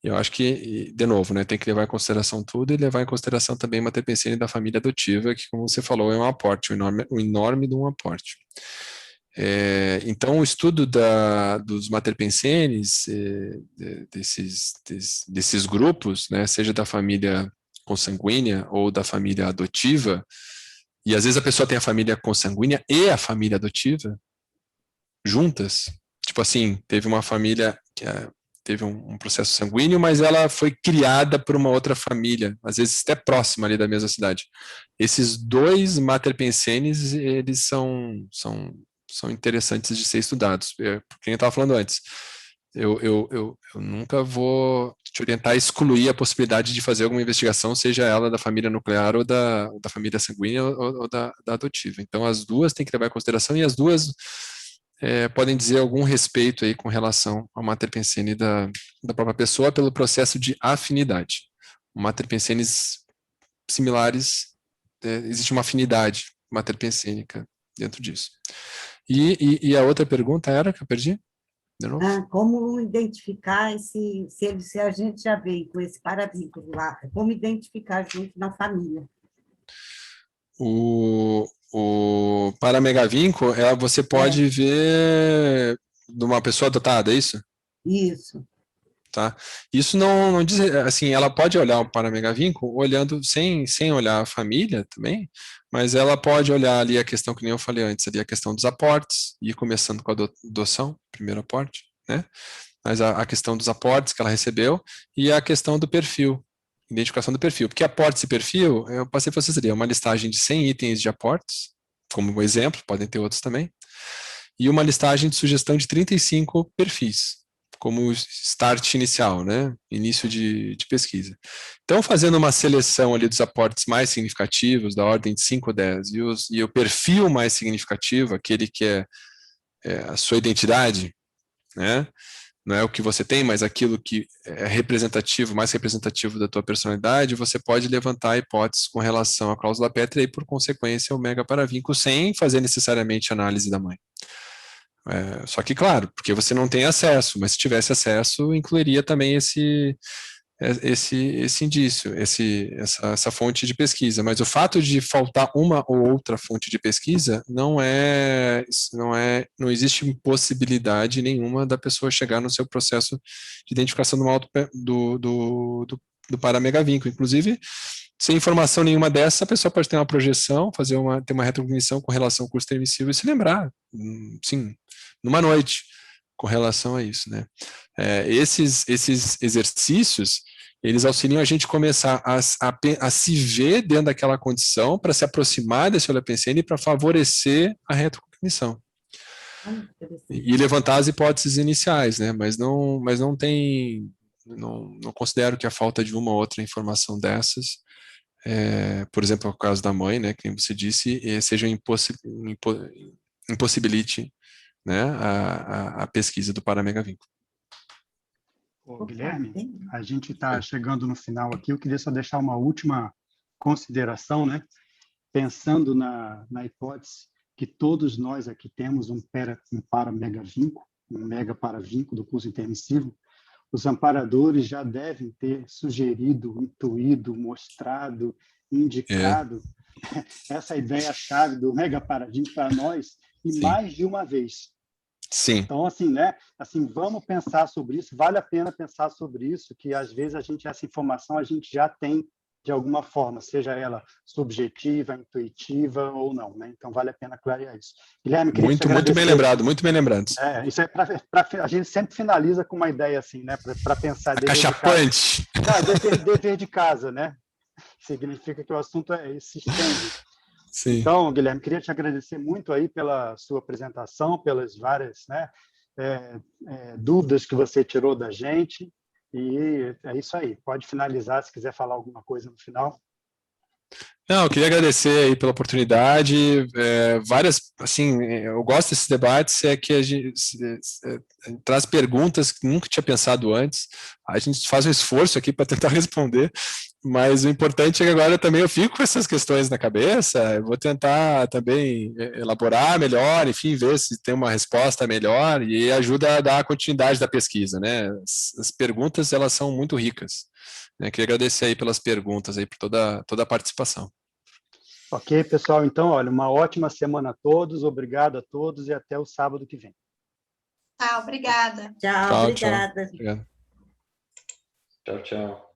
Eu acho que, de novo, né, tem que levar em consideração tudo e levar em consideração também o mater pensene da família adotiva, que, como você falou, é um aporte, um enorme de um aporte. Então, o estudo dos mater pensenes, desses grupos, né, seja da família consanguínea ou da família adotiva, e às vezes a pessoa tem a família consanguínea e a família adotiva juntas. Tipo assim, teve uma família que teve um processo sanguíneo, mas ela foi criada por uma outra família, às vezes até próxima ali da mesma cidade. Esses dois mater pensenes, eles são interessantes de ser estudados. Porque eu estava falando antes, eu nunca vou te orientar a excluir a possibilidade de fazer alguma investigação, seja ela da família nuclear ou da família sanguínea ou da adotiva. Então, as duas tem que levar em consideração e as duas podem dizer algum respeito aí com relação ao mater pensene da própria pessoa pelo processo de afinidade. O mater pensenes similares, existe uma afinidade mater pensênica dentro disso. E a outra pergunta era que eu perdi? De novo? Como identificar se a gente já veio com esse paravínculo lá, como identificar junto na família? O paramegavínculo, você pode ver de uma pessoa adotada, é isso? Isso. Tá? Isso não diz, assim, ela pode olhar o paramegavínculo olhando sem olhar a família também, mas ela pode olhar ali a questão que nem eu falei antes, ali a questão dos aportes, e começando com a adoção, primeiro aporte, né? Mas a questão dos aportes que ela recebeu e a questão do perfil, identificação do perfil, porque aportes e perfil, eu passei para vocês ali, é uma listagem de 100 itens de aportes, como exemplo, podem ter outros também, e uma listagem de sugestão de 35 perfis, como start inicial, né? Início de pesquisa. Então, fazendo uma seleção ali dos aportes mais significativos, da ordem de 5 ou 10, e o perfil mais significativo, aquele que é a sua identidade, né? Não é o que você tem, mas aquilo que é representativo, mais representativo da tua personalidade, você pode levantar hipóteses com relação à cláusula Petri e, por consequência, o mega paravínculo, sem fazer necessariamente análise da mãe. Só que, claro, porque você não tem acesso, mas se tivesse acesso, incluiria também esse indício, essa fonte de pesquisa. Mas o fato de faltar uma ou outra fonte de pesquisa não existe impossibilidade nenhuma da pessoa chegar no seu processo de identificação do paramegavínculo. Inclusive, sem informação nenhuma dessa, a pessoa pode ter uma projeção, ter uma retrocognição com relação ao curso intermissivo e se lembrar, sim, numa noite, com relação a isso, né? Esses exercícios, eles auxiliam a gente começar a se ver dentro daquela condição para se aproximar desse holopensene e para favorecer a retrocognição. E levantar as hipóteses iniciais, né? Mas não considero que a falta de uma ou outra informação dessas, por exemplo, o caso da mãe, né, que você disse, impossibilite, né, a pesquisa do paramegavínculo. Guilherme, a gente está chegando no final aqui, eu queria só deixar uma última consideração, né, pensando na hipótese que todos nós aqui temos um para-mega-vínculo, um mega-para-vínculo do curso intermissivo, os amparadores já devem ter sugerido, intuído, mostrado, indicado essa ideia-chave do mega-para-vínculo para nós, e Sim. mais de uma vez. Sim. Então, assim, né? Assim, vamos pensar sobre isso, vale a pena pensar sobre isso, que às vezes essa informação a gente já tem de alguma forma, seja ela subjetiva, intuitiva ou não, né? Então, vale a pena clarear isso. Guilherme, queria Muito bem lembrado, muito bem lembrado. Isso é a gente sempre finaliza com uma ideia assim, né? Para pensar... Acachapante. Dever de casa, né? Significa que o assunto se estende. Sim. Então, Guilherme, queria te agradecer muito aí pela sua apresentação, pelas várias, né, dúvidas que você tirou da gente, e é isso aí. Pode finalizar, se quiser falar alguma coisa no final. Não, eu queria agradecer aí pela oportunidade. Assim, eu gosto desses debates, é que a gente traz perguntas que nunca tinha pensado antes. A gente faz um esforço aqui para tentar responder, mas o importante é que agora também eu fico com essas questões na cabeça. Eu vou tentar também elaborar melhor, enfim, ver se tem uma resposta melhor, e ajuda a dar a continuidade da pesquisa, né? As perguntas, elas são muito ricas. Queria agradecer aí pelas perguntas, aí por toda a participação. Ok, pessoal. Então, olha, uma ótima semana a todos. Obrigado a todos e até o sábado que vem. Obrigada. Tchau, obrigada. Obrigado. Tchau, tchau.